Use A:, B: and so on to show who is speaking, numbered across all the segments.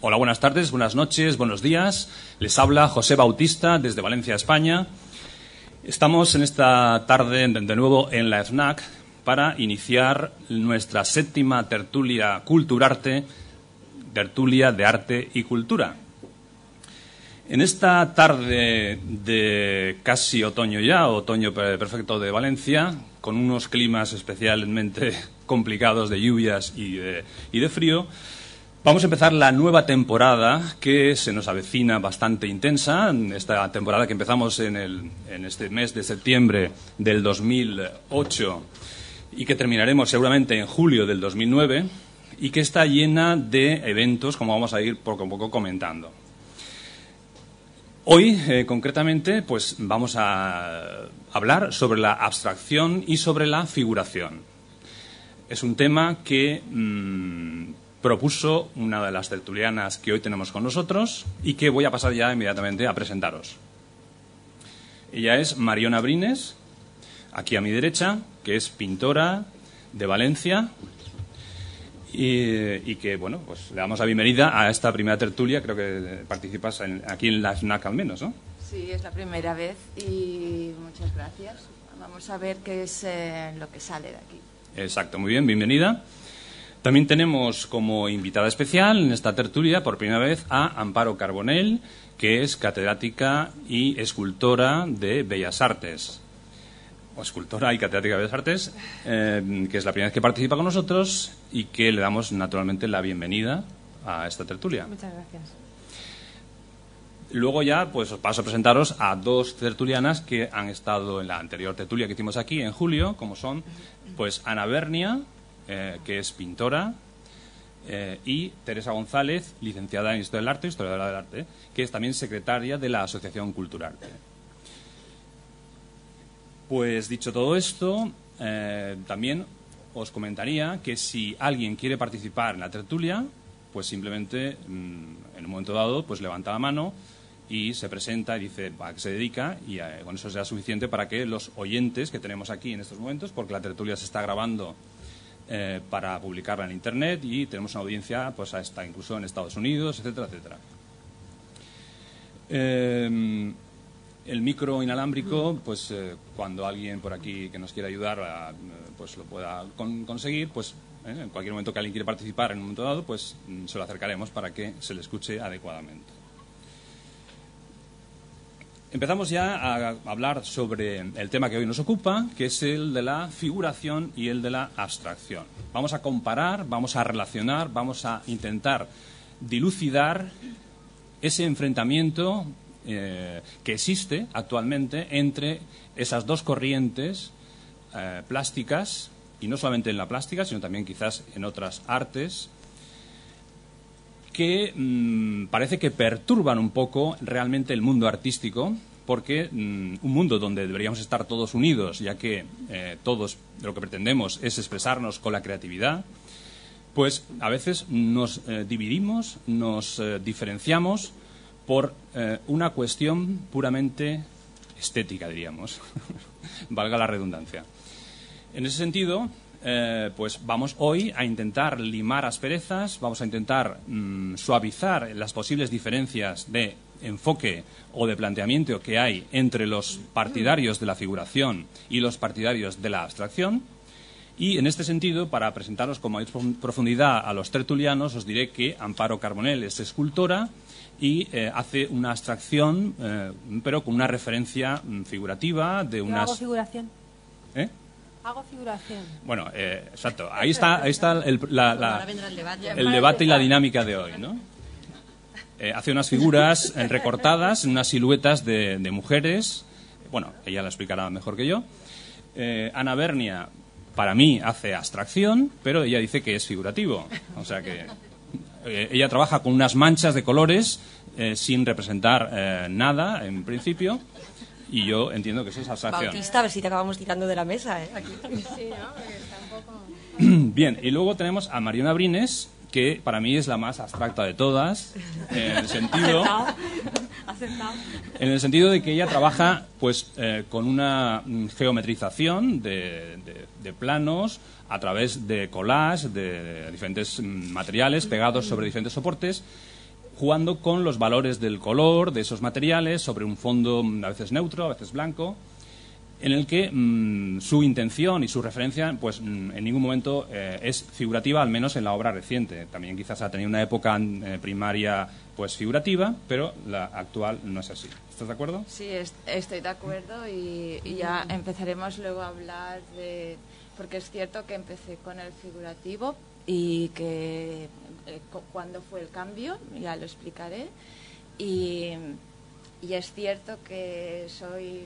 A: Hola, buenas tardes, buenas noches, buenos días. Les habla José Bautista desde Valencia, España. Estamos en esta tarde de nuevo en la FNAC para iniciar nuestra séptima tertulia Culturarte, tertulia de arte y cultura. En esta tarde de casi otoño ya, otoño perfecto de Valencia, con unos climas especialmente complicados de lluvias y de frío, vamos a empezar la nueva temporada que se nos avecina bastante intensa. Esta temporada que empezamos en este mes de septiembre del 2008 y que terminaremos seguramente en julio del 2009 y que está llena de eventos, como vamos a ir poco a poco comentando. Hoy, concretamente, pues vamos a hablar sobre la abstracción y sobre la figuración. Es un tema que propuso una de las tertulianas que hoy tenemos con nosotros y que voy a pasar ya inmediatamente a presentaros. Ella es Mariona Brines, aquí a mi derecha, que es pintora de Valencia y que, bueno, pues le damos la bienvenida a esta primera tertulia. Creo que participas aquí en la FNAC al menos, ¿no?
B: Sí, es la primera vez y muchas gracias. Vamos a ver qué es lo que sale de aquí.
A: Exacto, muy bien, bienvenida. También tenemos como invitada especial en esta tertulia, por primera vez, a Amparo Carbonell, que es catedrática y escultora de Bellas Artes. O escultora y catedrática de Bellas Artes, que es la primera vez que participa con nosotros y que le damos naturalmente la bienvenida a esta tertulia.
B: Muchas gracias.
A: Luego ya pues os paso a presentaros a dos tertulianas que han estado en la anterior tertulia que hicimos aquí en julio, como son pues Ana Bernia, que es pintora, y Teresa González, licenciada en Historia del Arte, historiadora del arte, que es también secretaria de la Asociación Culturarte. Pues dicho todo esto, también os comentaría que si alguien quiere participar en la tertulia, pues simplemente en un momento dado pues levanta la mano y se presenta y dice a qué se dedica, y con eso será suficiente para que los oyentes que tenemos aquí en estos momentos, porque la tertulia se está grabando para publicarla en Internet y tenemos una audiencia pues hasta incluso en Estados Unidos, etcétera, etcétera. El micro inalámbrico, pues cuando alguien por aquí que nos quiera ayudar pues lo pueda conseguir, pues en cualquier momento que alguien quiera participar en un momento dado, pues se lo acercaremos para que se le escuche adecuadamente. Empezamos ya a hablar sobre el tema que hoy nos ocupa, que es el de la figuración y el de la abstracción. Vamos a comparar, vamos a relacionar, vamos a intentar dilucidar ese enfrentamiento que existe actualmente entre esas dos corrientes plásticas, y no solamente en la plástica, sino también quizás en otras artes, que parece que perturban un poco realmente el mundo artístico, porque un mundo donde deberíamos estar todos unidos, ya que todos lo que pretendemos es expresarnos con la creatividad, pues a veces nos dividimos, nos diferenciamos por una cuestión puramente estética, diríamos, valga la redundancia. En ese sentido, pues vamos hoy a intentar limar asperezas, vamos a intentar suavizar las posibles diferencias de enfoque o de planteamiento que hay entre los partidarios de la figuración y los partidarios de la abstracción. Y en este sentido, para presentaros con mayor profundidad a los tertulianos, os diré que Amparo Carbonell es escultora y hace una abstracción, pero con una referencia figurativa de unas...
C: ¿Hago figuración?
A: ¿Eh?
C: Hago figuración.
A: Bueno, exacto. Ahí está el debate y la dinámica de hoy, ¿no? Hace unas figuras recortadas, unas siluetas de mujeres. Bueno, ella la explicará mejor que yo. Ana Bernia, para mí, hace abstracción, pero ella dice que es figurativo. O sea que ella trabaja con unas manchas de colores sin representar nada, en principio. Y yo entiendo que eso es abstracción.
C: Bautista, a ver si te acabamos tirando de la mesa, ¿eh? Aquí.
B: Sí, ¿no? Porque está un poco...
A: Bien, y luego tenemos a Mariona Brines, que para mí es la más abstracta de todas, en el sentido...
C: Aceptado.
A: En el sentido de que ella trabaja pues con una geometrización de planos a través de collage, de diferentes materiales pegados sobre diferentes soportes, jugando con los valores del color de esos materiales sobre un fondo a veces neutro, a veces blanco, en el que su intención y su referencia pues en ningún momento es figurativa, al menos en la obra reciente. También quizás ha tenido una época primaria pues figurativa, pero la actual no es así. ¿Estás de acuerdo?
B: Sí, estoy de acuerdo y ya empezaremos luego a hablar de... Porque es cierto que empecé con el figurativo y que cuándo fue el cambio, ya lo explicaré. Y es cierto que soy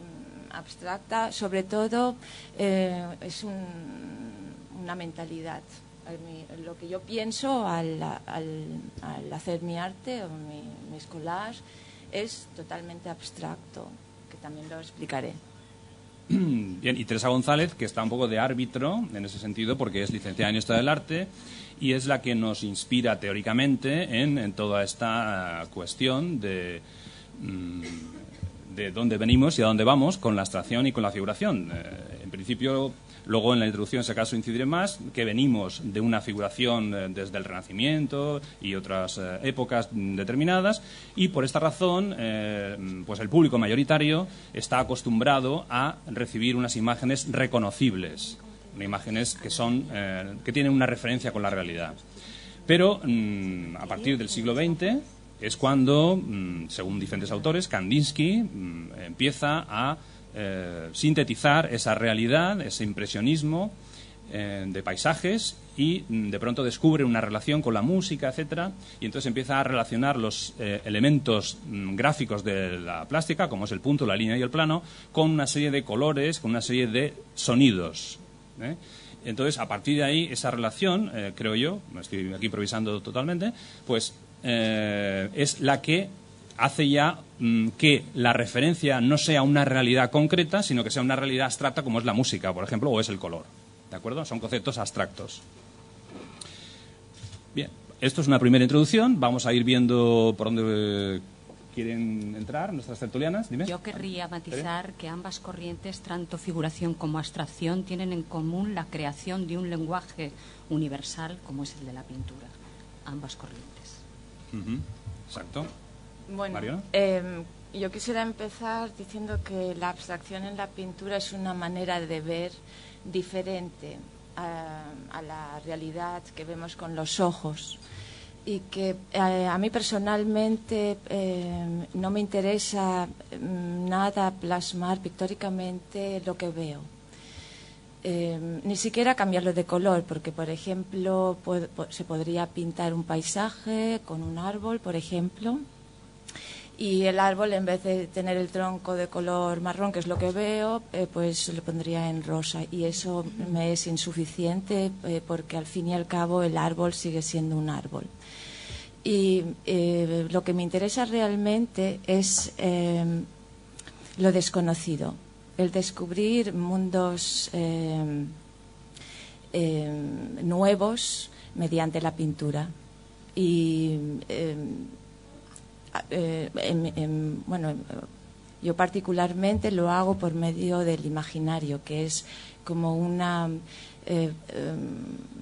B: abstracta, sobre todo es una mentalidad. Lo que yo pienso al hacer mi arte o mis collages es totalmente abstracto, que también lo explicaré.
A: Bien, y Teresa González, que está un poco de árbitro en ese sentido, porque es licenciada en Historia del Arte y es la que nos inspira teóricamente en toda esta cuestión de dónde venimos y a dónde vamos con la abstracción y con la figuración. En principio, luego en la introducción, si acaso, incidiré más, que venimos de una figuración desde el Renacimiento y otras épocas determinadas, y por esta razón, pues el público mayoritario está acostumbrado a recibir unas imágenes reconocibles, imágenes que tienen una referencia con la realidad. Pero a partir del siglo XX es cuando, según diferentes autores, Kandinsky empieza a sintetizar esa realidad, ese impresionismo de paisajes y de pronto descubre una relación con la música, etcétera, y entonces empieza a relacionar los elementos gráficos de la plástica, como es el punto, la línea y el plano, con una serie de colores, con una serie de sonidos. Entonces, a partir de ahí, esa relación, creo yo, estoy aquí improvisando totalmente, pues es la que hace ya que la referencia no sea una realidad concreta, sino que sea una realidad abstracta, como es la música, por ejemplo, o es el color. ¿De acuerdo? Son conceptos abstractos. Bien, esto es una primera introducción. Vamos a ir viendo por dónde quieren entrar nuestras tertulianas. Dime.
D: Yo querría matizar que ambas corrientes, tanto figuración como abstracción, tienen en común la creación de un lenguaje universal como es el de la pintura. Ambas corrientes.
A: Exacto.
B: Bueno, yo quisiera empezar diciendo que la abstracción en la pintura es una manera de ver diferente a la realidad que vemos con los ojos y que a mí personalmente no me interesa nada plasmar pictóricamente lo que veo. Ni siquiera cambiarlo de color, porque, por ejemplo, se podría pintar un paisaje con un árbol, por ejemplo, y el árbol, en vez de tener el tronco de color marrón, que es lo que veo, pues lo pondría en rosa. Y eso me es insuficiente porque, al fin y al cabo, el árbol sigue siendo un árbol. Y lo que me interesa realmente es lo desconocido, el descubrir mundos nuevos mediante la pintura. Y bueno, yo particularmente lo hago por medio del imaginario, que es como una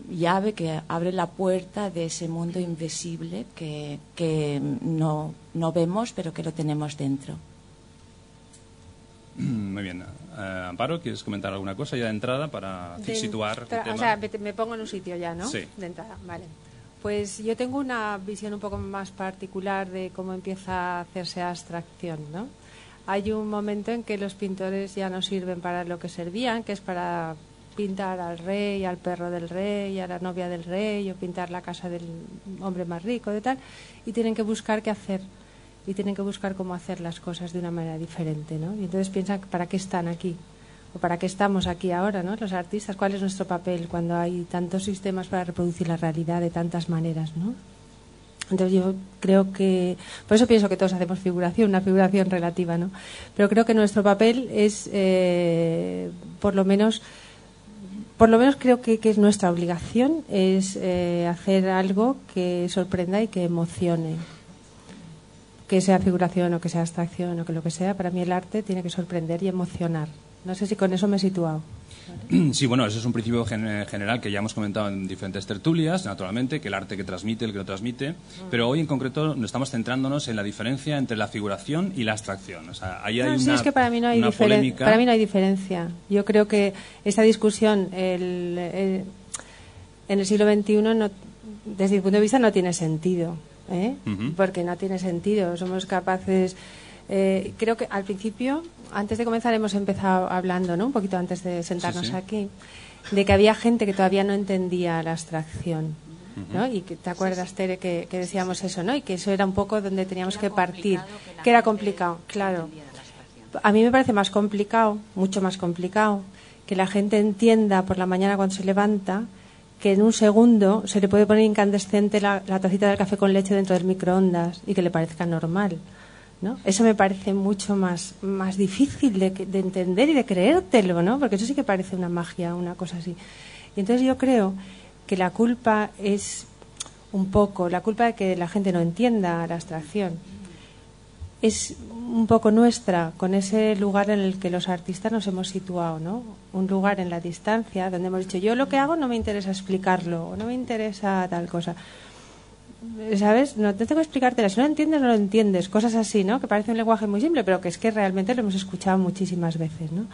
B: llave que abre la puerta de ese mundo invisible que no vemos, pero que lo tenemos dentro.
A: Muy bien. Amparo, ¿quieres comentar alguna cosa ya de entrada para situar el tema?
C: O sea, me pongo en un sitio ya, ¿no?
A: Sí.
C: De entrada, vale. Pues yo tengo una visión un poco más particular de cómo empieza a hacerse abstracción, ¿no? Hay un momento en que los pintores ya no sirven para lo que servían, que es para pintar al rey, al perro del rey, a la novia del rey, o pintar la casa del hombre más rico, de tal, y tienen que buscar qué hacer, y tienen que buscar cómo hacer las cosas de una manera diferente, ¿no? Y entonces piensan, ¿para qué están aquí? ¿O para qué estamos aquí ahora, ¿no? Los artistas, ¿cuál es nuestro papel cuando hay tantos sistemas para reproducir la realidad de tantas maneras, ¿no? Entonces yo creo que, por eso pienso que todos hacemos figuración, una figuración relativa, ¿no? Pero creo que nuestro papel es, por lo menos creo que es nuestra obligación, es hacer algo que sorprenda y que emocione. Que sea figuración o que sea abstracción o que lo que sea, para mí el arte tiene que sorprender y emocionar. No sé si con eso me he situado.
A: Sí, bueno, eso es un principio general que ya hemos comentado en diferentes tertulias, naturalmente, que el arte que transmite, el que no transmite, pero hoy en concreto estamos centrándonos en la diferencia entre la figuración y la abstracción. O sea, ahí hay
C: es que para mí no hay
A: polémica.
C: Para mí no hay diferencia. Yo creo que esta discusión en el siglo XXI, desde mi punto de vista, no tiene sentido, porque no tiene sentido. Somos capaces... creo que al principio, antes de comenzar, hemos empezado hablando, ¿no? Un poquito antes de sentarnos aquí, de que había gente que todavía no entendía la abstracción, ¿no? Y que te acuerdas, Tere, que decíamos eso, ¿no? Y que eso era un poco donde teníamos que partir, que era complicado, claro. A mí me parece más complicado, mucho más complicado, que la gente entienda por la mañana cuando se levanta que en un segundo se le puede poner incandescente la tacita del café con leche dentro del microondas y que le parezca normal, ¿no? Eso me parece mucho más difícil de entender y de creértelo, ¿no? Porque eso sí que parece una magia, una cosa así. Y entonces yo creo que la culpa es un poco, la culpa de que la gente no entienda la abstracción es un poco nuestra, con ese lugar en el que los artistas nos hemos situado, ¿no? Un lugar en la distancia donde hemos dicho, yo lo que hago no me interesa explicarlo, o no me interesa tal cosa. ¿Sabes? No tengo que explicártela. Si no lo entiendes, no lo entiendes. Cosas así, ¿no? Que parece un lenguaje muy simple, pero que es que realmente lo hemos escuchado muchísimas veces, ¿no?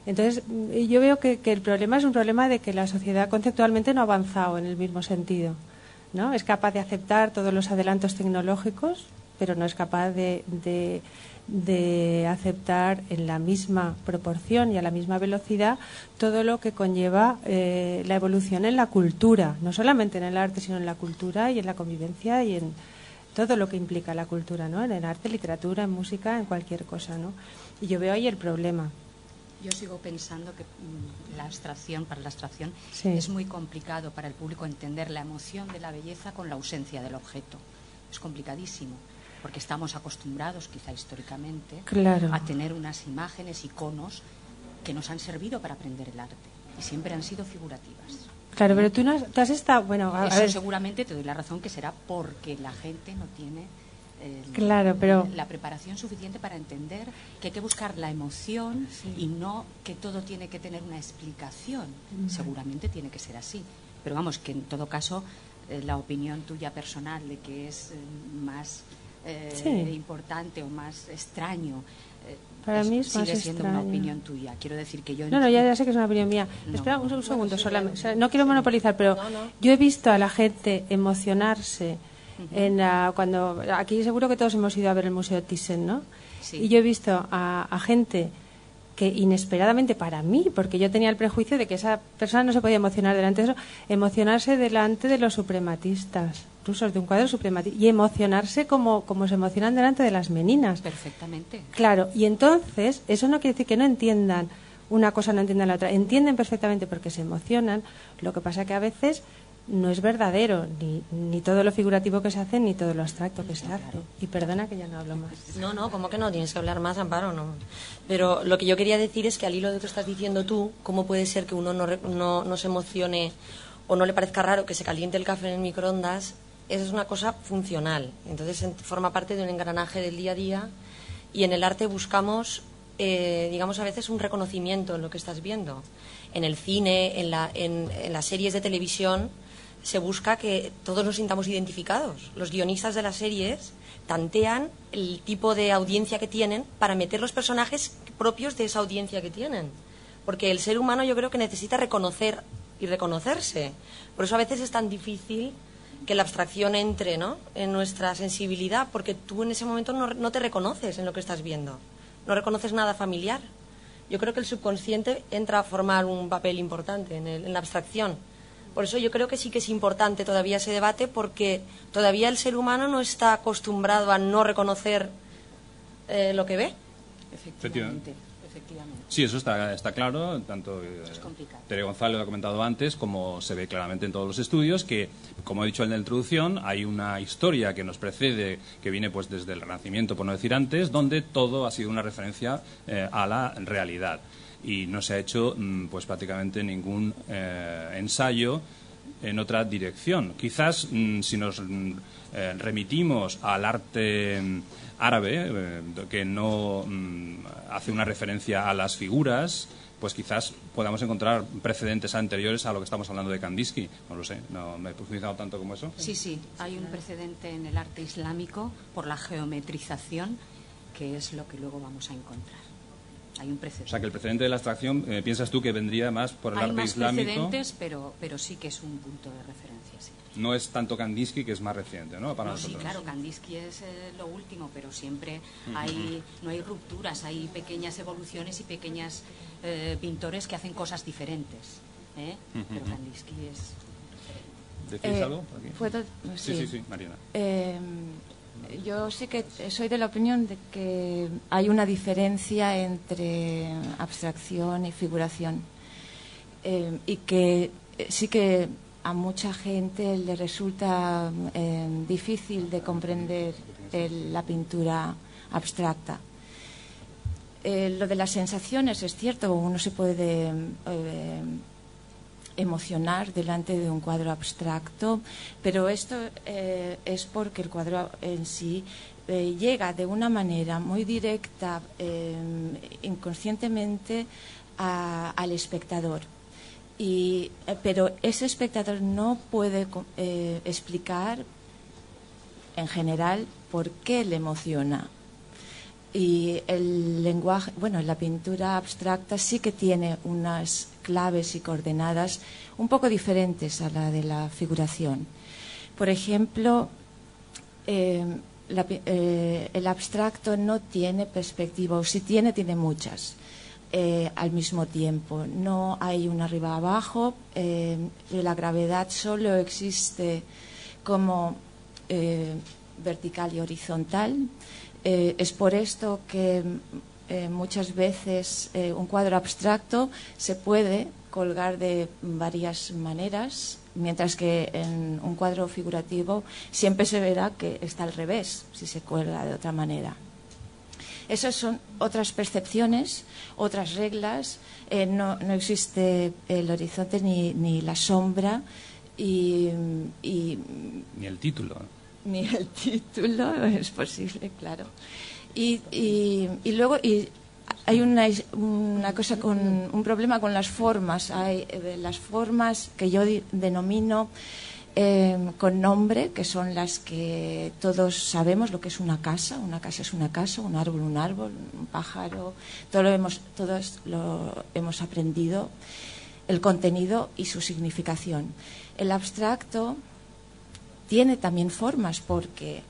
C: Entonces, yo veo que el problema es un problema de que la sociedad conceptualmente no ha avanzado en el mismo sentido, ¿no? Es capaz de aceptar todos los adelantos tecnológicos, pero no es capaz de aceptar en la misma proporción y a la misma velocidad todo lo que conlleva la evolución en la cultura, no solamente en el arte, sino en la cultura y en la convivencia y en todo lo que implica la cultura, ¿no? En el arte, literatura, en música, en cualquier cosa, ¿no? Y yo veo ahí el problema.
D: Yo sigo pensando que para la abstracción
C: sí,
D: es muy complicado para el público entender la emoción de la belleza con la ausencia del objeto. Es complicadísimo, porque estamos acostumbrados, quizá históricamente,
C: claro,
D: a tener unas imágenes, iconos, que nos han servido para aprender el arte, y siempre han sido figurativas.
C: Claro, pero tú has estado... Bueno, a ver.
D: Seguramente te doy la razón que será porque la gente no tiene
C: claro, pero
D: la preparación suficiente para entender que hay que buscar la emoción y no que todo tiene que tener una explicación. Seguramente tiene que ser así. Pero vamos, que en todo caso la opinión tuya personal de que es más importante o más extraño,
C: para mí es más
D: sigue siendo
C: extraño.
D: Una opinión tuya. Quiero decir que yo...
C: No, ya sé que es una opinión mía. Espera un segundo, solamente. O sea, no quiero monopolizar, pero yo he visto a la gente emocionarse cuando aquí seguro que todos hemos ido a ver el Museo Thyssen, ¿no?
D: Sí.
C: Y yo he visto a gente que inesperadamente para mí, porque yo tenía el prejuicio de que esa persona no se podía emocionar delante de eso, emocionarse delante de los suprematistas rusos, de un cuadro suprematista, y emocionarse como se emocionan delante de las meninas.
D: Perfectamente.
C: Claro, y entonces eso no quiere decir que no entiendan una cosa, no entiendan la otra. Entienden perfectamente porque se emocionan. Lo que pasa que a veces no es verdadero ni todo lo figurativo que se hace ni todo lo abstracto que se hace. Y perdona que ya no hablo más.
E: No, ¿cómo que no? Tienes que hablar más, Amparo, no. Pero lo que yo quería decir es que al hilo de lo que estás diciendo tú, ¿cómo puede ser que uno no se emocione o no le parezca raro que se caliente el café en el microondas? Esa es una cosa funcional. Entonces forma parte de un engranaje del día a día y en el arte buscamos, digamos, a veces un reconocimiento en lo que estás viendo. En el cine, en las series de televisión, se busca que todos nos sintamos identificados. Los guionistas de las series tantean el tipo de audiencia que tienen para meter los personajes propios de esa audiencia que tienen. Porque el ser humano yo creo que necesita reconocer y reconocerse. Por eso a veces es tan difícil que la abstracción entre, ¿no?, en nuestra sensibilidad, porque tú en ese momento no te reconoces en lo que estás viendo. No reconoces nada familiar. Yo creo que el subconsciente entra a formar un papel importante en la abstracción. Por eso yo creo que sí que es importante todavía ese debate, porque todavía el ser humano no está acostumbrado a no reconocer lo que ve.
D: Efectivamente.
A: Sí, eso está claro. Tanto Tere González lo ha comentado antes, como se ve claramente en todos los estudios, que, como he dicho en la introducción, hay una historia que nos precede, que viene pues desde el Renacimiento, por no decir antes, donde todo ha sido una referencia a la realidad. Y no se ha hecho pues prácticamente ningún ensayo en otra dirección. Quizás si nos remitimos al arte árabe, que no hace una referencia a las figuras, pues quizás podamos encontrar precedentes anteriores a lo que estamos hablando de Kandinsky. No lo sé, no me he profundizado tanto como eso.
D: Sí, hay un precedente en el arte islámico por la geometrización, que es lo que luego vamos a encontrar. Hay un precedente.
A: O sea, que el precedente de la abstracción, ¿piensas tú que vendría más por el arte islámico?
D: Hay más precedentes, pero sí que es un punto de referencia, sí.
A: No es tanto Kandinsky, que es más reciente, ¿no? Para
D: no,
A: nosotros.
D: Sí, claro, Kandinsky es lo último, pero siempre no hay rupturas, hay pequeñas evoluciones y pequeños pintores que hacen cosas diferentes. Pero Kandinsky es...
A: ¿Decís algo? Aquí?
B: ¿Puedo?
A: Sí, Mariana.
B: Yo sí que soy de la opinión de que hay una diferencia entre abstracción y figuración, y que sí que a mucha gente le resulta difícil de comprender la pintura abstracta. Lo de las sensaciones es cierto, uno se puede emocionar delante de un cuadro abstracto, pero esto es porque el cuadro en sí llega de una manera muy directa, inconscientemente, al espectador. Pero ese espectador no puede explicar en general por qué le emociona. Y el lenguaje, bueno, la pintura abstracta sí que tiene unas claves y coordenadas un poco diferentes a la de la figuración. Por ejemplo, el abstracto no tiene perspectiva, o si tiene muchas. Al mismo tiempo, no hay un arriba abajo, la gravedad solo existe como vertical y horizontal. Es por esto que muchas veces un cuadro abstracto se puede colgar de varias maneras, mientras que en un cuadro figurativo siempre se verá que está al revés si se cuelga de otra manera. Esas son otras percepciones, otras reglas. No existe el horizonte ni la sombra ni
A: el título.
B: Ni el título es posible, claro. Y luego hay una cosa un problema con las formas. Hay las formas que yo denomino con nombre, que son las que todos sabemos lo que es una casa. Una casa es una casa, un árbol, un pájaro. Todos lo hemos aprendido, el contenido y su significación. El abstracto tiene también formas, porque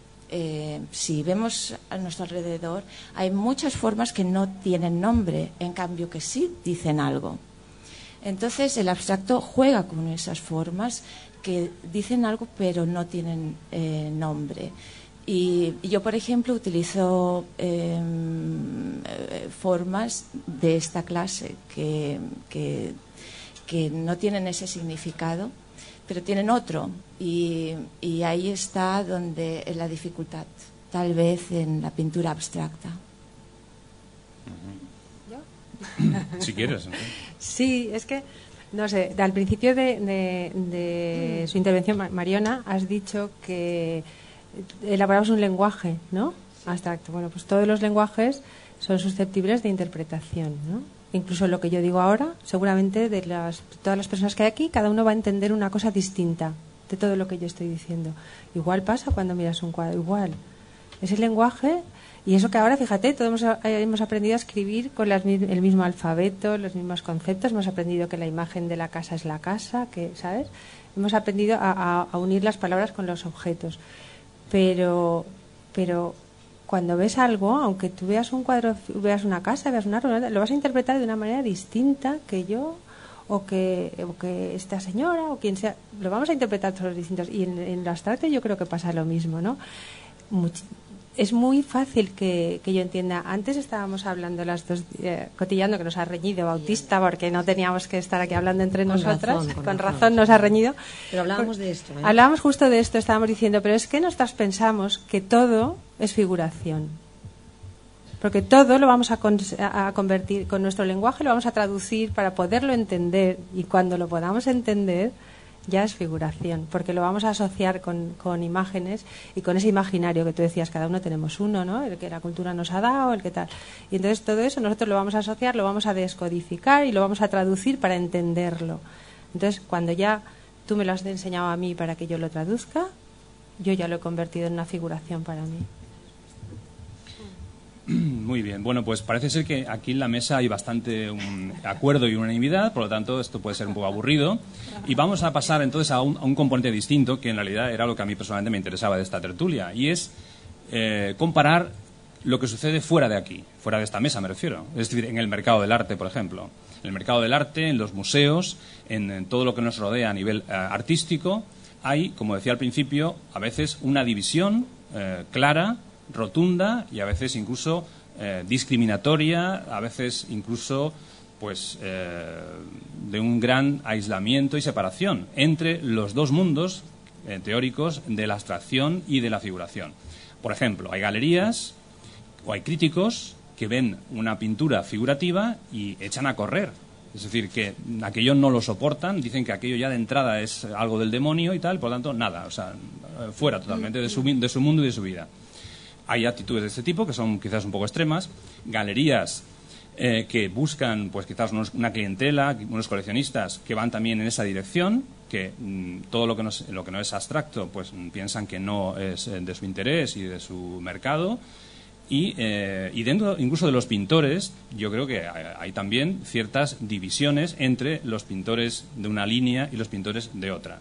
B: si vemos a nuestro alrededor hay muchas formas que no tienen nombre, en cambio que sí dicen algo. Entonces el abstracto juega con esas formas que dicen algo pero no tienen nombre. Y yo, por ejemplo, utilizo formas de esta clase que no tienen ese significado, pero tienen otro, y ahí está donde la dificultad, tal vez en la pintura abstracta.
C: ¿Yo?
A: Si quieres. ¿No?
C: Sí, es que, no sé, al principio de su intervención, Mariona, has dicho que elaboramos un lenguaje, ¿no? Abstracto. Bueno, pues todos los lenguajes son susceptibles de interpretación, ¿no? Incluso lo que yo digo ahora, seguramente todas las personas que hay aquí, cada uno va a entender una cosa distinta de todo lo que yo estoy diciendo. Igual pasa cuando miras un cuadro, igual. Es el lenguaje, y eso que ahora, fíjate, todos hemos aprendido a escribir con el mismo alfabeto, los mismos conceptos, hemos aprendido que la imagen de la casa es la casa, que, ¿sabes? Hemos aprendido a unir las palabras con los objetos. Pero cuando ves algo, aunque tú veas un cuadro, veas una casa, veas un árbol, lo vas a interpretar de una manera distinta que yo o que esta señora o quien sea. Lo vamos a interpretar todos distintos. Y en el abstracto yo creo que pasa lo mismo, ¿no? Es muy fácil que yo entienda. Antes estábamos hablando las dos, Cotillando, que nos ha reñido Bautista, porque no teníamos que estar aquí hablando entre nosotras. Con razón nos ha reñido.
E: Pero hablábamos de esto.
C: Hablábamos justo de esto, estábamos diciendo, pero es que nosotras pensamos que todo es figuración. Porque todo lo vamos a convertir con nuestro lenguaje, lo vamos a traducir para poderlo entender. Y cuando lo podamos entender, ya es figuración, porque lo vamos a asociar con imágenes y con ese imaginario que tú decías, cada uno tenemos uno, ¿no? El que la cultura nos ha dado, el que tal. Y entonces todo eso nosotros lo vamos a asociar, lo vamos a descodificar y lo vamos a traducir para entenderlo. Entonces, cuando ya tú me lo has enseñado a mí para que yo lo traduzca, yo ya lo he convertido en una figuración para mí.
A: Muy bien. Bueno, pues parece ser que aquí en la mesa hay bastante acuerdo y unanimidad, por lo tanto esto puede ser un poco aburrido. Y vamos a pasar entonces a un componente distinto, que en realidad era lo que a mí personalmente me interesaba de esta tertulia, y es comparar lo que sucede fuera de aquí, fuera de esta mesa me refiero, es decir, en el mercado del arte, por ejemplo. En el mercado del arte, en los museos, en todo lo que nos rodea a nivel artístico, hay, como decía al principio, a veces una división clara, rotunda y a veces incluso discriminatoria, a veces incluso pues de un gran aislamiento y separación entre los dos mundos teóricos de la abstracción y de la figuración. Por ejemplo, hay galerías o hay críticos que ven una pintura figurativa y echan a correr. Es decir, que aquello no lo soportan, dicen que aquello ya de entrada es algo del demonio y tal, por lo tanto, nada, o sea, fuera totalmente de su mundo y de su vida. Hay actitudes de este tipo que son quizás un poco extremas, galerías que buscan pues quizás una clientela, unos coleccionistas que van también en esa dirección, que todo lo que no es abstracto pues piensan que no es de su interés y de su mercado. Y dentro incluso de los pintores, yo creo que hay también ciertas divisiones entre los pintores de una línea y los pintores de otra.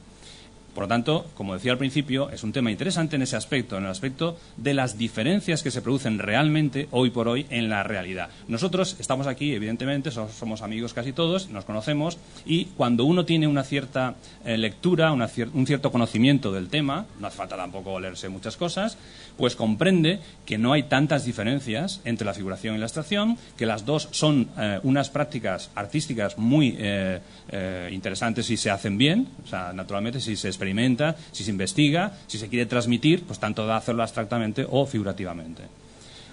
A: Por lo tanto, como decía al principio, es un tema interesante en ese aspecto, en el aspecto de las diferencias que se producen realmente hoy por hoy en la realidad. Nosotros estamos aquí, evidentemente, somos amigos casi todos, nos conocemos, y cuando uno tiene una cierta lectura, un cierto conocimiento del tema, no hace falta tampoco leerse muchas cosas, pues comprende que no hay tantas diferencias entre la figuración y la abstracción, que las dos son unas prácticas artísticas muy interesantes si se hacen bien, o sea, naturalmente si se experimenta, si se investiga, si se quiere transmitir, pues tanto da hacerlo abstractamente o figurativamente.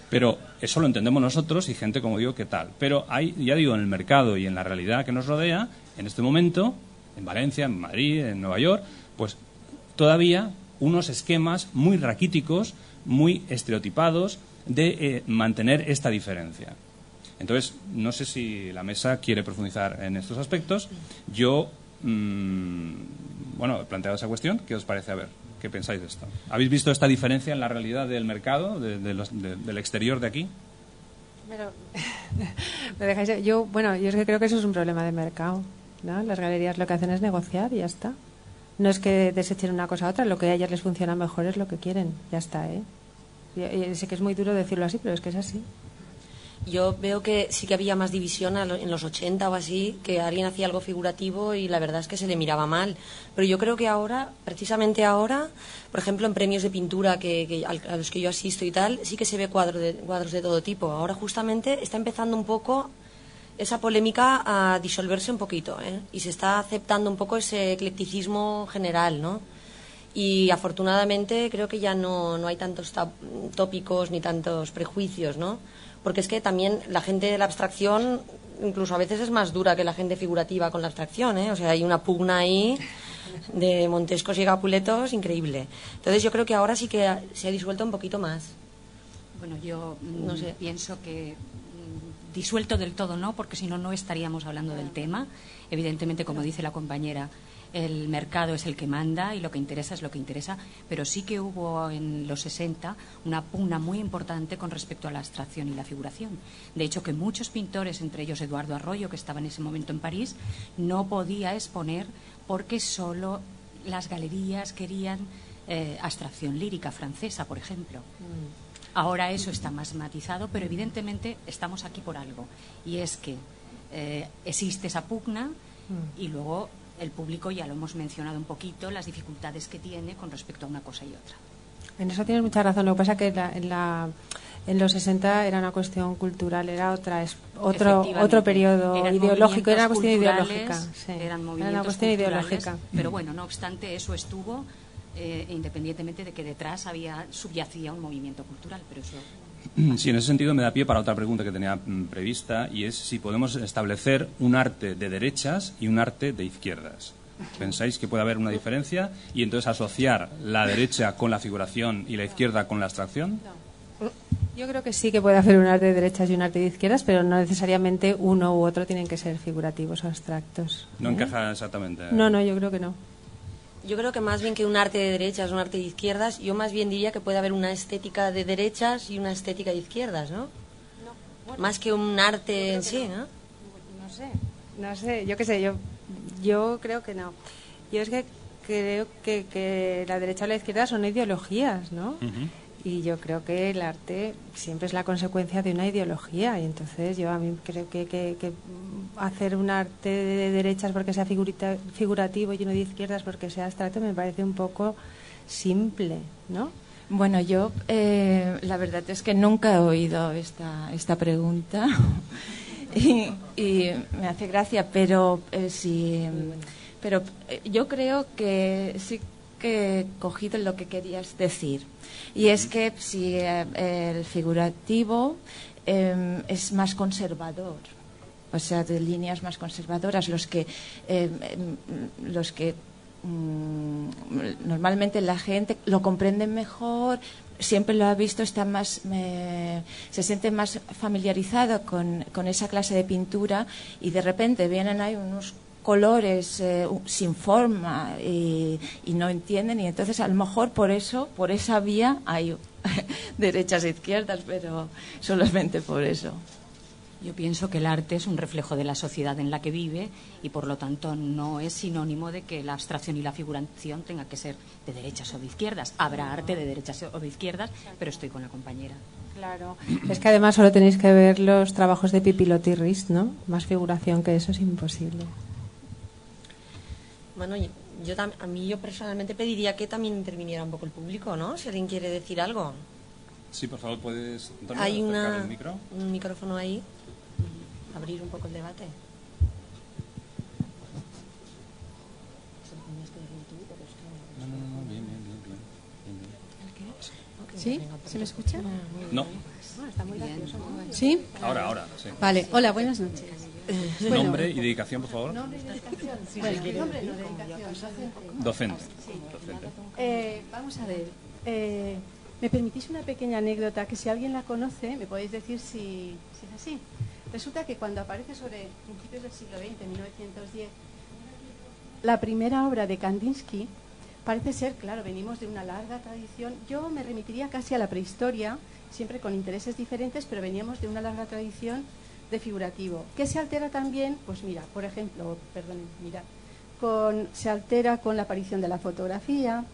A: Pero eso lo entendemos nosotros y gente, como digo, que tal. Pero hay, ya digo, en el mercado y en la realidad que nos rodea, en este momento, en Valencia, en Madrid, en Nueva York, pues todavía unos esquemas muy raquíticos, muy estereotipados de mantener esta diferencia. Entonces, no sé si la mesa quiere profundizar en estos aspectos. Yo, bueno, he planteado esa cuestión. ¿Qué os parece? A ver, ¿qué pensáis de esto? ¿Habéis visto esta diferencia en la realidad del mercado, del exterior de aquí?
C: Pero, ¿me dejáis? Yo es que creo que eso es un problema de mercado, ¿no? Las galerías lo que hacen es negociar y ya está. No es que desechen una cosa a otra, lo que a ellas les funciona mejor es lo que quieren, ya está, ¿eh? Y sé que es muy duro decirlo así, pero es que es así.
E: Yo veo que sí que había más división en los 80 o así, que alguien hacía algo figurativo y la verdad es que se le miraba mal. Pero yo creo que ahora, precisamente ahora, por ejemplo, en premios de pintura a los que yo asisto y tal, sí que se ve cuadros de todo tipo. Ahora justamente está empezando un poco esa polémica a disolverse un poquito, ¿eh? Y se está aceptando un poco ese eclecticismo general, ¿no? Y afortunadamente creo que ya no hay tantos tópicos ni tantos prejuicios, ¿no? Porque es que también la gente de la abstracción incluso a veces es más dura que la gente figurativa con la abstracción, ¿eh? O sea, hay una pugna ahí de Montescos y Capuletos increíble. Entonces yo creo que ahora sí que se ha disuelto un poquito más.
D: Bueno, yo no sé, pienso que disuelto del todo no, porque si no, no estaríamos hablando del tema. Evidentemente, como dice la compañera, el mercado es el que manda y lo que interesa es lo que interesa, pero sí que hubo en los 60 una pugna muy importante con respecto a la abstracción y la figuración. De hecho, que muchos pintores, entre ellos Eduardo Arroyo, que estaba en ese momento en París, no podía exponer porque solo las galerías querían abstracción lírica francesa, por ejemplo. Ahora eso está más matizado, pero evidentemente estamos aquí por algo, y es que existe esa pugna y luego el público, ya lo hemos mencionado un poquito, las dificultades que tiene con respecto a una cosa y otra.
C: En eso tienes mucha razón. Lo que pasa es que en los 60 era una cuestión cultural, era otro periodo ideológico, era una cuestión ideológica. Sí,
D: eran movimientos
C: era una cuestión ideológica.
D: Pero bueno, no obstante, eso estuvo, independientemente de que detrás subyacía un movimiento cultural, pero eso...
A: Sí, en ese sentido me da pie para otra pregunta que tenía prevista, y es si podemos establecer un arte de derechas y un arte de izquierdas. ¿Pensáis que puede haber una diferencia y entonces asociar la derecha con la figuración y la izquierda con la abstracción?
C: No. Yo creo que sí que puede haber un arte de derechas y un arte de izquierdas, pero no necesariamente uno u otro tienen que ser figurativos o abstractos.
A: No encaja exactamente.
C: No, yo creo que no.
E: Yo creo que más bien que un arte de derechas, un arte de izquierdas, yo más bien diría que puede haber una estética de derechas y una estética de izquierdas, ¿no?
C: Bueno,
E: más que un arte en sí, ¿no?
C: No sé, yo qué sé, yo creo que no. Yo es que creo que la derecha o la izquierda son ideologías, ¿no? Y yo creo que el arte siempre es la consecuencia de una ideología. Y entonces yo a mí creo que hacer un arte de derechas porque sea figurativo y uno de izquierdas porque sea abstracto me parece un poco simple, ¿no?
B: Bueno, yo la verdad es que nunca he oído esta pregunta y me hace gracia, pero pero yo creo que sí que he cogido lo que querías decir. Y es que si el figurativo es más conservador, o sea, de líneas más conservadoras, los que normalmente la gente lo comprende mejor, siempre lo ha visto, se siente más familiarizado con esa clase de pintura, y de repente vienen ahí unos colores sin forma y no entienden, y entonces a lo mejor por esa vía hay derechas e izquierdas, pero solamente por eso.
D: Yo pienso que el arte es un reflejo de la sociedad en la que vive y por lo tanto no es sinónimo de que la abstracción y la figuración tenga que ser de derechas o de izquierdas. Habrá arte de derechas o de izquierdas, pero estoy con la compañera.
C: Claro, es que además solo tenéis que ver los trabajos de Pipilotti y Rist, ¿no? Más figuración que eso es imposible.
E: Bueno, yo personalmente pediría que también interviniera un poco el público, ¿no? Si alguien quiere decir algo.
A: Sí, por favor, puedes
E: Hay
A: acercar el micro.
E: un micrófono ahí. Abrir un poco el debate.
A: No, bien.
F: ¿Sí? ¿Se me escucha?
A: No.
C: Está muy gracioso.
F: ¿Sí?
A: Ahora, sí.
F: Vale, hola, buenas noches. Bueno,
A: Nombre y dedicación, por favor.
F: nombre y dedicación. Bueno, nombre no, dedicación.
A: Docente.
F: Vamos a ver. ¿Me permitís una pequeña anécdota que si alguien la conoce me podéis decir si es así? Resulta que cuando aparece sobre principios del siglo XX, 1910, la primera obra de Kandinsky, parece ser, claro, venimos de una larga tradición. Yo me remitiría casi a la prehistoria, siempre con intereses diferentes, pero veníamos de una larga tradición de figurativo. ¿Qué se altera también? Pues mira, por ejemplo, se altera con la aparición de la fotografía,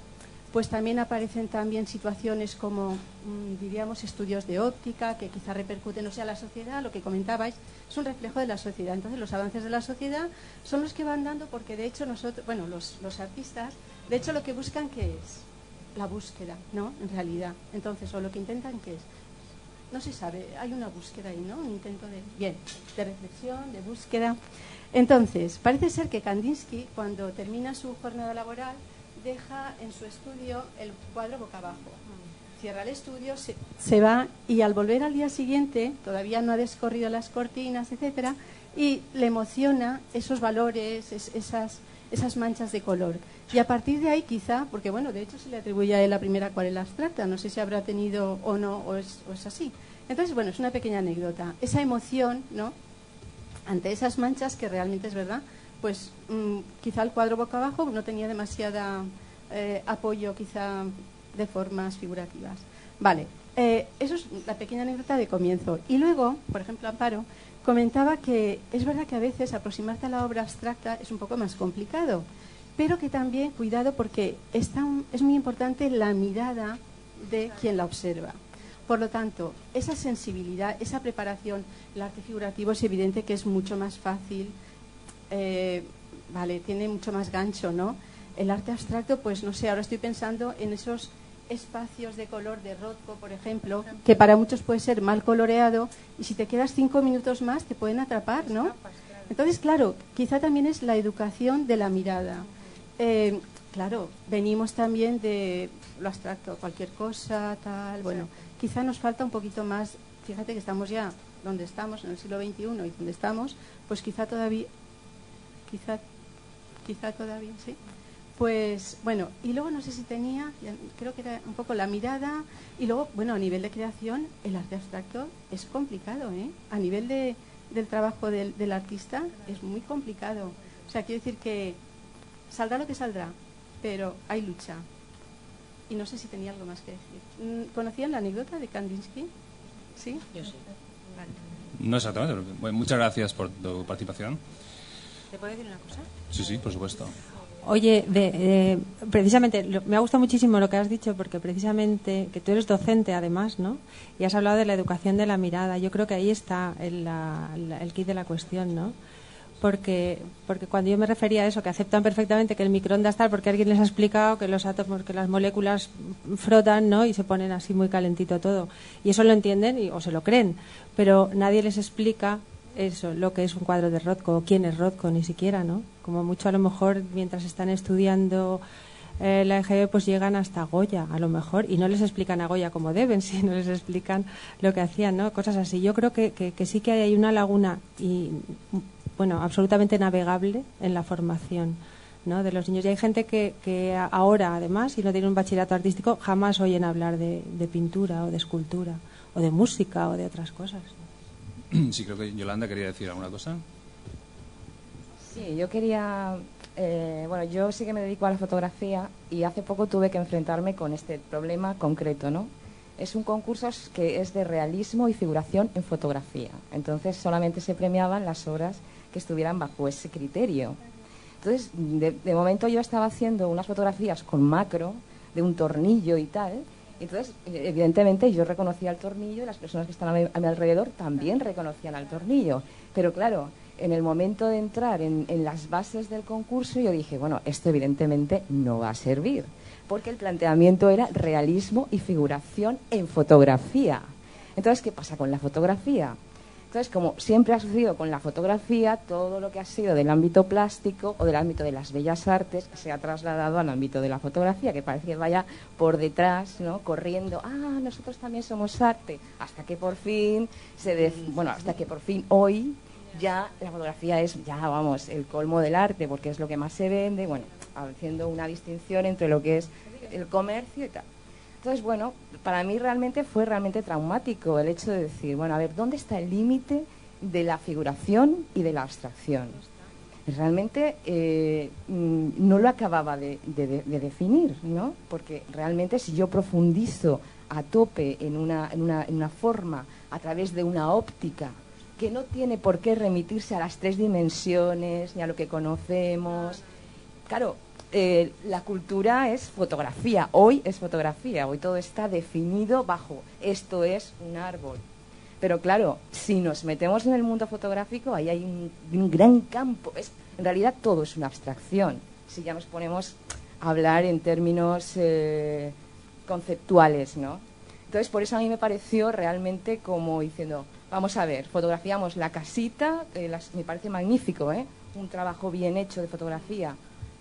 F: pues también aparecen también situaciones como, diríamos, estudios de óptica, que quizá repercuten, o sea, la sociedad, lo que comentabais, es un reflejo de la sociedad. Entonces, los avances de la sociedad son los que van dando, porque de hecho nosotros, bueno, los artistas, de hecho lo que buscan, ¿qué es? La búsqueda, ¿no? En realidad. Entonces, o lo que intentan, ¿qué es? No se sabe, hay una búsqueda ahí, ¿no? Un intento de reflexión, de búsqueda. Entonces, parece ser que Kandinsky, cuando termina su jornada laboral, deja en su estudio el cuadro boca abajo. Cierra el estudio, se va, y al volver al día siguiente, todavía no ha descorrido las cortinas, etcétera, y le emociona esos valores, esas manchas de color. Y a partir de ahí quizá, porque bueno, de hecho se le atribuye a él la primera acuarela abstracta, no sé si habrá tenido o no, o es así. Entonces, bueno, es una pequeña anécdota. Esa emoción, ¿no?, ante esas manchas, que realmente es verdad, pues quizá el cuadro boca abajo no tenía demasiada apoyo, quizá, de formas figurativas. Vale, eso es la pequeña anécdota de comienzo. Y luego, por ejemplo, Amparo comentaba que es verdad que a veces aproximarte a la obra abstracta es un poco más complicado, pero que también, cuidado, porque es muy importante la mirada de quien la observa. Por lo tanto, esa sensibilidad, esa preparación, el arte figurativo es evidente que es mucho más fácil, tiene mucho más gancho, ¿no? El arte abstracto, pues no sé, ahora estoy pensando en esos espacios de color de Rothko, por ejemplo, que para muchos puede ser mal coloreado, y si te quedas 5 minutos más te pueden atrapar, ¿no? Entonces, claro, quizá también es la educación de la mirada. Claro, venimos también de lo abstracto, cualquier cosa, tal, bueno, quizá nos falta un poquito más. Fíjate que estamos ya donde estamos, en el siglo XXI, y donde estamos, pues quizá quizá todavía, sí. Pues bueno, y luego no sé si tenía, creo que era un poco la mirada, y luego, bueno, a nivel de creación, el arte abstracto es complicado, ¿eh? A nivel del trabajo del artista es muy complicado. O sea, quiero decir que saldrá lo que saldrá, pero hay lucha. Y no sé si tenía algo más que decir. ¿Conocían la anécdota de Kandinsky? ¿Sí?
E: Yo sí.
F: Vale.
A: No exactamente, pero bueno, muchas gracias por tu participación.
C: ¿Te puedo decir una cosa?
A: Sí, por supuesto.
C: Oye, precisamente, me ha gustado muchísimo lo que has dicho, porque precisamente que tú eres docente además, ¿no? Y has hablado de la educación de la mirada. Yo creo que ahí está el quid de la cuestión, ¿no? Porque cuando yo me refería a eso, que aceptan perfectamente que el microondas tal, porque alguien les ha explicado que los átomos, que las moléculas frotan, ¿no? Y se ponen así muy calentito todo. Y eso lo entienden o se lo creen, pero nadie les explica eso, lo que es un cuadro de Rothko, o quién es Rothko, ni siquiera, ¿no? Como mucho a lo mejor mientras están estudiando la EGB, pues llegan hasta Goya, a lo mejor, y no les explican a Goya como deben, sino les explican lo que hacían, ¿no? Cosas así. Yo creo que sí que hay una laguna, y bueno, absolutamente navegable en la formación, ¿no? De los niños. Y hay gente que ahora, además, si no tiene un bachillerato artístico, jamás oyen hablar de pintura o de escultura, o de música o de otras cosas.
A: Sí, creo que Yolanda quería decir alguna cosa.
G: Sí, yo quería... bueno, yo sí que me dedico a la fotografía y hace poco tuve que enfrentarme con este problema concreto, ¿no? Es un concurso que es de realismo y figuración en fotografía. Entonces solamente se premiaban las obras que estuvieran bajo ese criterio. Entonces, de momento yo estaba haciendo unas fotografías con macro de un tornillo y tal. Entonces, evidentemente, yo reconocía el tornillo y las personas que estaban a mi alrededor también reconocían al tornillo. Pero claro, en el momento de entrar en las bases del concurso, yo dije, bueno, esto evidentemente no va a servir, porque el planteamiento era realismo y figuración en fotografía. Entonces, ¿qué pasa con la fotografía? Entonces, como siempre ha sucedido con la fotografía, todo lo que ha sido del ámbito plástico o del ámbito de las bellas artes se ha trasladado al ámbito de la fotografía, que parece que vaya por detrás, ¿no? Corriendo, nosotros también somos arte, hasta que por fin hasta que por fin hoy ya la fotografía es, ya vamos, el colmo del arte, porque es lo que más se vende, bueno, haciendo una distinción entre lo que es el comercio y tal. Entonces, bueno, para mí fue realmente traumático el hecho de decir, bueno, a ver, ¿dónde está el límite de la figuración y de la abstracción? Realmente no lo acababa de definir, ¿no? Porque realmente si yo profundizo a tope en una forma a través de una óptica que no tiene por qué remitirse a las 3 dimensiones ni a lo que conocemos, claro, la cultura es fotografía, hoy es fotografía, hoy todo está definido bajo esto es un árbol. Pero claro, si nos metemos en el mundo fotográfico, ahí hay un gran campo. En realidad todo es una abstracción, si ya nos ponemos a hablar en términos conceptuales, ¿no? Entonces, por eso a mí me pareció realmente como diciendo, vamos a ver, fotografiamos la casita, me parece magnífico, ¿eh? Un trabajo bien hecho de fotografía.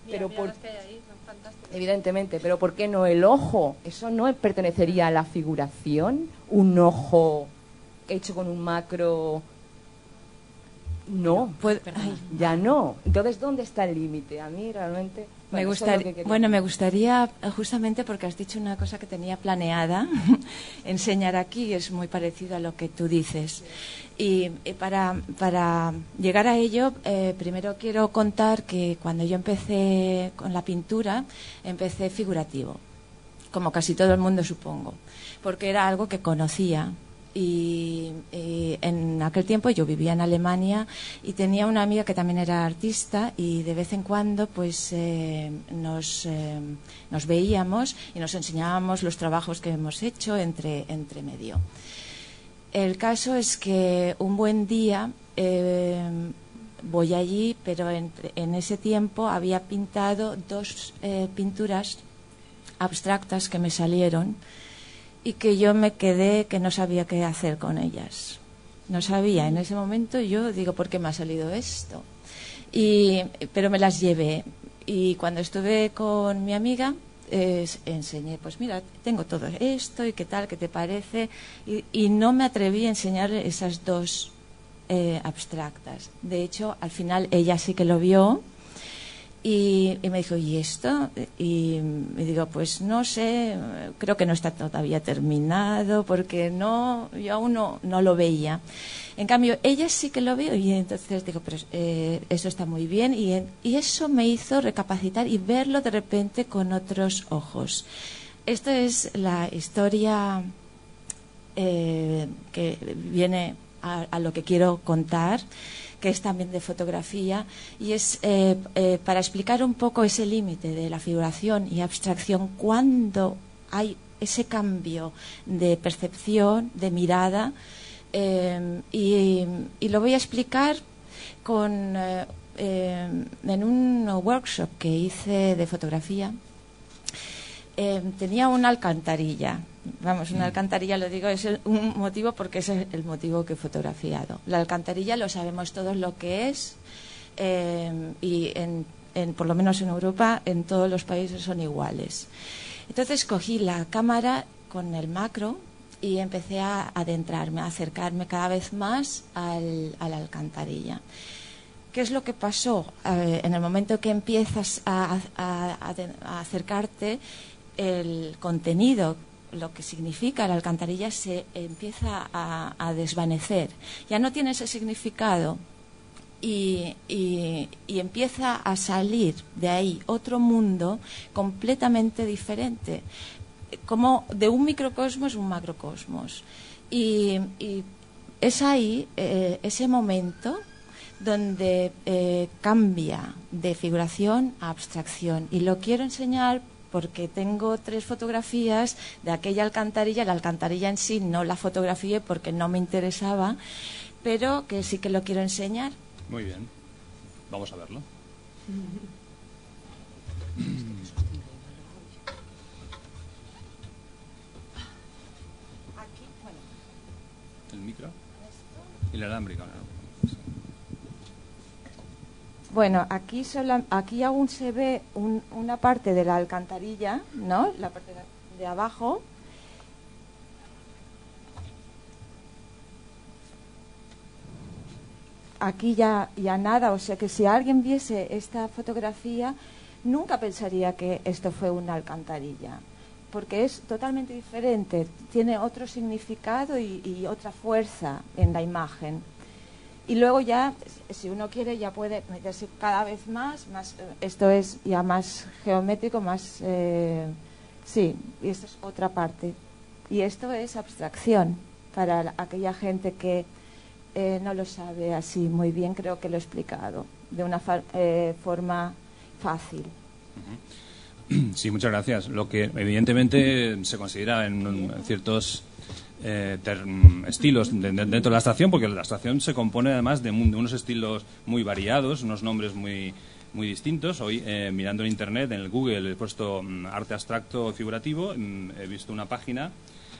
G: Pero
C: los que hay ahí son fantásticos.
G: Evidentemente, pero ¿por qué no el ojo? ¿Eso no pertenecería a la figuración? ¿Un ojo hecho con un macro? No, ya no. Entonces, ¿dónde está el límite? A mí realmente...
B: Me gustaría, justamente porque has dicho una cosa que tenía planeada, enseñar aquí, es muy parecido a lo que tú dices. Y para llegar a ello, primero quiero contar que cuando yo empecé con la pintura, empecé figurativo, como casi todo el mundo supongo, porque era algo que conocía. Y en aquel tiempo yo vivía en Alemania y tenía una amiga que también era artista y de vez en cuando pues nos veíamos y nos enseñábamos los trabajos que hemos hecho entre medio. El caso es que un buen día voy allí, pero en ese tiempo había pintado 2 pinturas abstractas que me salieron y que yo me quedé que no sabía qué hacer con ellas. No sabía, en ese momento yo digo, ¿por qué me ha salido esto? Pero me las llevé y cuando estuve con mi amiga enseñé, pues mira, tengo todo esto y qué tal, qué te parece, y no me atreví a enseñarle esas 2 abstractas. De hecho, al final ella sí que lo vio Y me dijo, ¿y esto? Y me digo, pues no sé, creo que no está todavía terminado, porque yo aún no lo veía. En cambio, ella sí que lo vio, y entonces digo, pero eso está muy bien, y eso me hizo recapacitar y verlo de repente con otros ojos. Esto es la historia que viene a lo que quiero contar, que es también de fotografía, y es para explicar un poco ese límite de la figuración y abstracción cuando hay ese cambio de percepción, de mirada, y lo voy a explicar en un workshop que hice de fotografía. Tenía una alcantarilla. Vamos, una alcantarilla, lo digo, es un motivo porque es el motivo que he fotografiado. La alcantarilla lo sabemos todos lo que es, y por lo menos en Europa, en todos los países son iguales. Entonces cogí la cámara con el macro y empecé a adentrarme, a acercarme cada vez más a la alcantarilla. ¿Qué es lo que pasó? En el momento que empiezas a acercarte, el contenido, lo que significa la alcantarilla, se empieza a desvanecer. Ya no tiene ese significado y empieza a salir de ahí otro mundo completamente diferente, como de un microcosmos un macrocosmos. Y es ahí, ese momento, donde cambia de figuración a abstracción. Y lo quiero enseñar porque tengo 3 fotografías de aquella alcantarilla. La alcantarilla en sí no la fotografié porque no me interesaba, pero que sí que lo quiero enseñar.
A: Muy bien, vamos a verlo.
B: Aquí, bueno.
A: El micro y el alámbrico, ¿no?
B: Bueno, aquí aún se ve una parte de la alcantarilla, ¿no? La parte de abajo. Aquí ya nada, o sea que si alguien viese esta fotografía, nunca pensaría que esto fue una alcantarilla, porque es totalmente diferente, tiene otro significado y otra fuerza en la imagen. Y luego ya, si uno quiere, ya puede meterse cada vez más, esto es ya más geométrico, más... sí, y esto es otra parte. Y esto es abstracción para aquella gente que no lo sabe así muy bien. Creo que lo he explicado de una forma fácil.
A: Sí, muchas gracias. Lo que evidentemente se considera en ciertos estilos dentro de la abstracción, porque la abstracción se compone además de unos estilos muy variados, unos nombres muy distintos. Hoy, mirando en Internet, en el Google, he puesto arte abstracto figurativo, he visto una página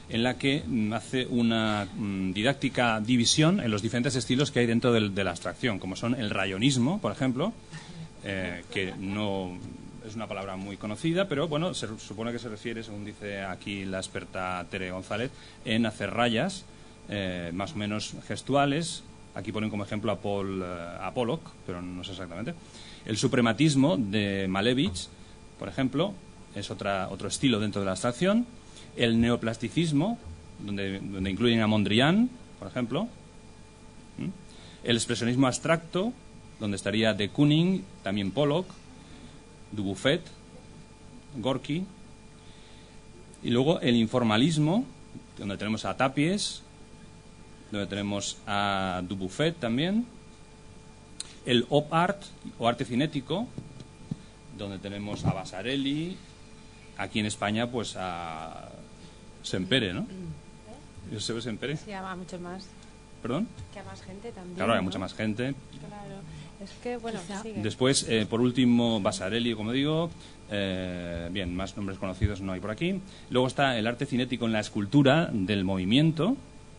A: en la que hace una didáctica división en los diferentes estilos que hay dentro de la abstracción, como son el rayonismo, por ejemplo, que no es una palabra muy conocida, pero bueno, se supone que se refiere, según dice aquí la experta Tere González, en hacer rayas más o menos gestuales. Aquí ponen como ejemplo a Pollock, pero no sé exactamente. El suprematismo de Malevich, por ejemplo, es otro estilo dentro de la abstracción. El neoplasticismo, donde incluyen a Mondrian, por ejemplo. El expresionismo abstracto, donde estaría de Kooning, también Pollock, Dubuffet, Gorky. Y luego el informalismo, donde tenemos a Tapies, donde tenemos a Dubuffet también. El op art o arte cinético, donde tenemos a Vasarely. Aquí en España, pues a Sempere, ¿no? ¿Se ve Sempere?
C: Sí, a muchos más.
A: ¿Perdón?
C: Que a más gente también.
A: Claro, hay
C: ¿no?
A: mucha más gente.
C: Claro. Es que, bueno, sigue.
A: Después, por último, Vasarely, como digo. Bien, más nombres conocidos no hay por aquí. Luego está el arte cinético en la escultura del movimiento,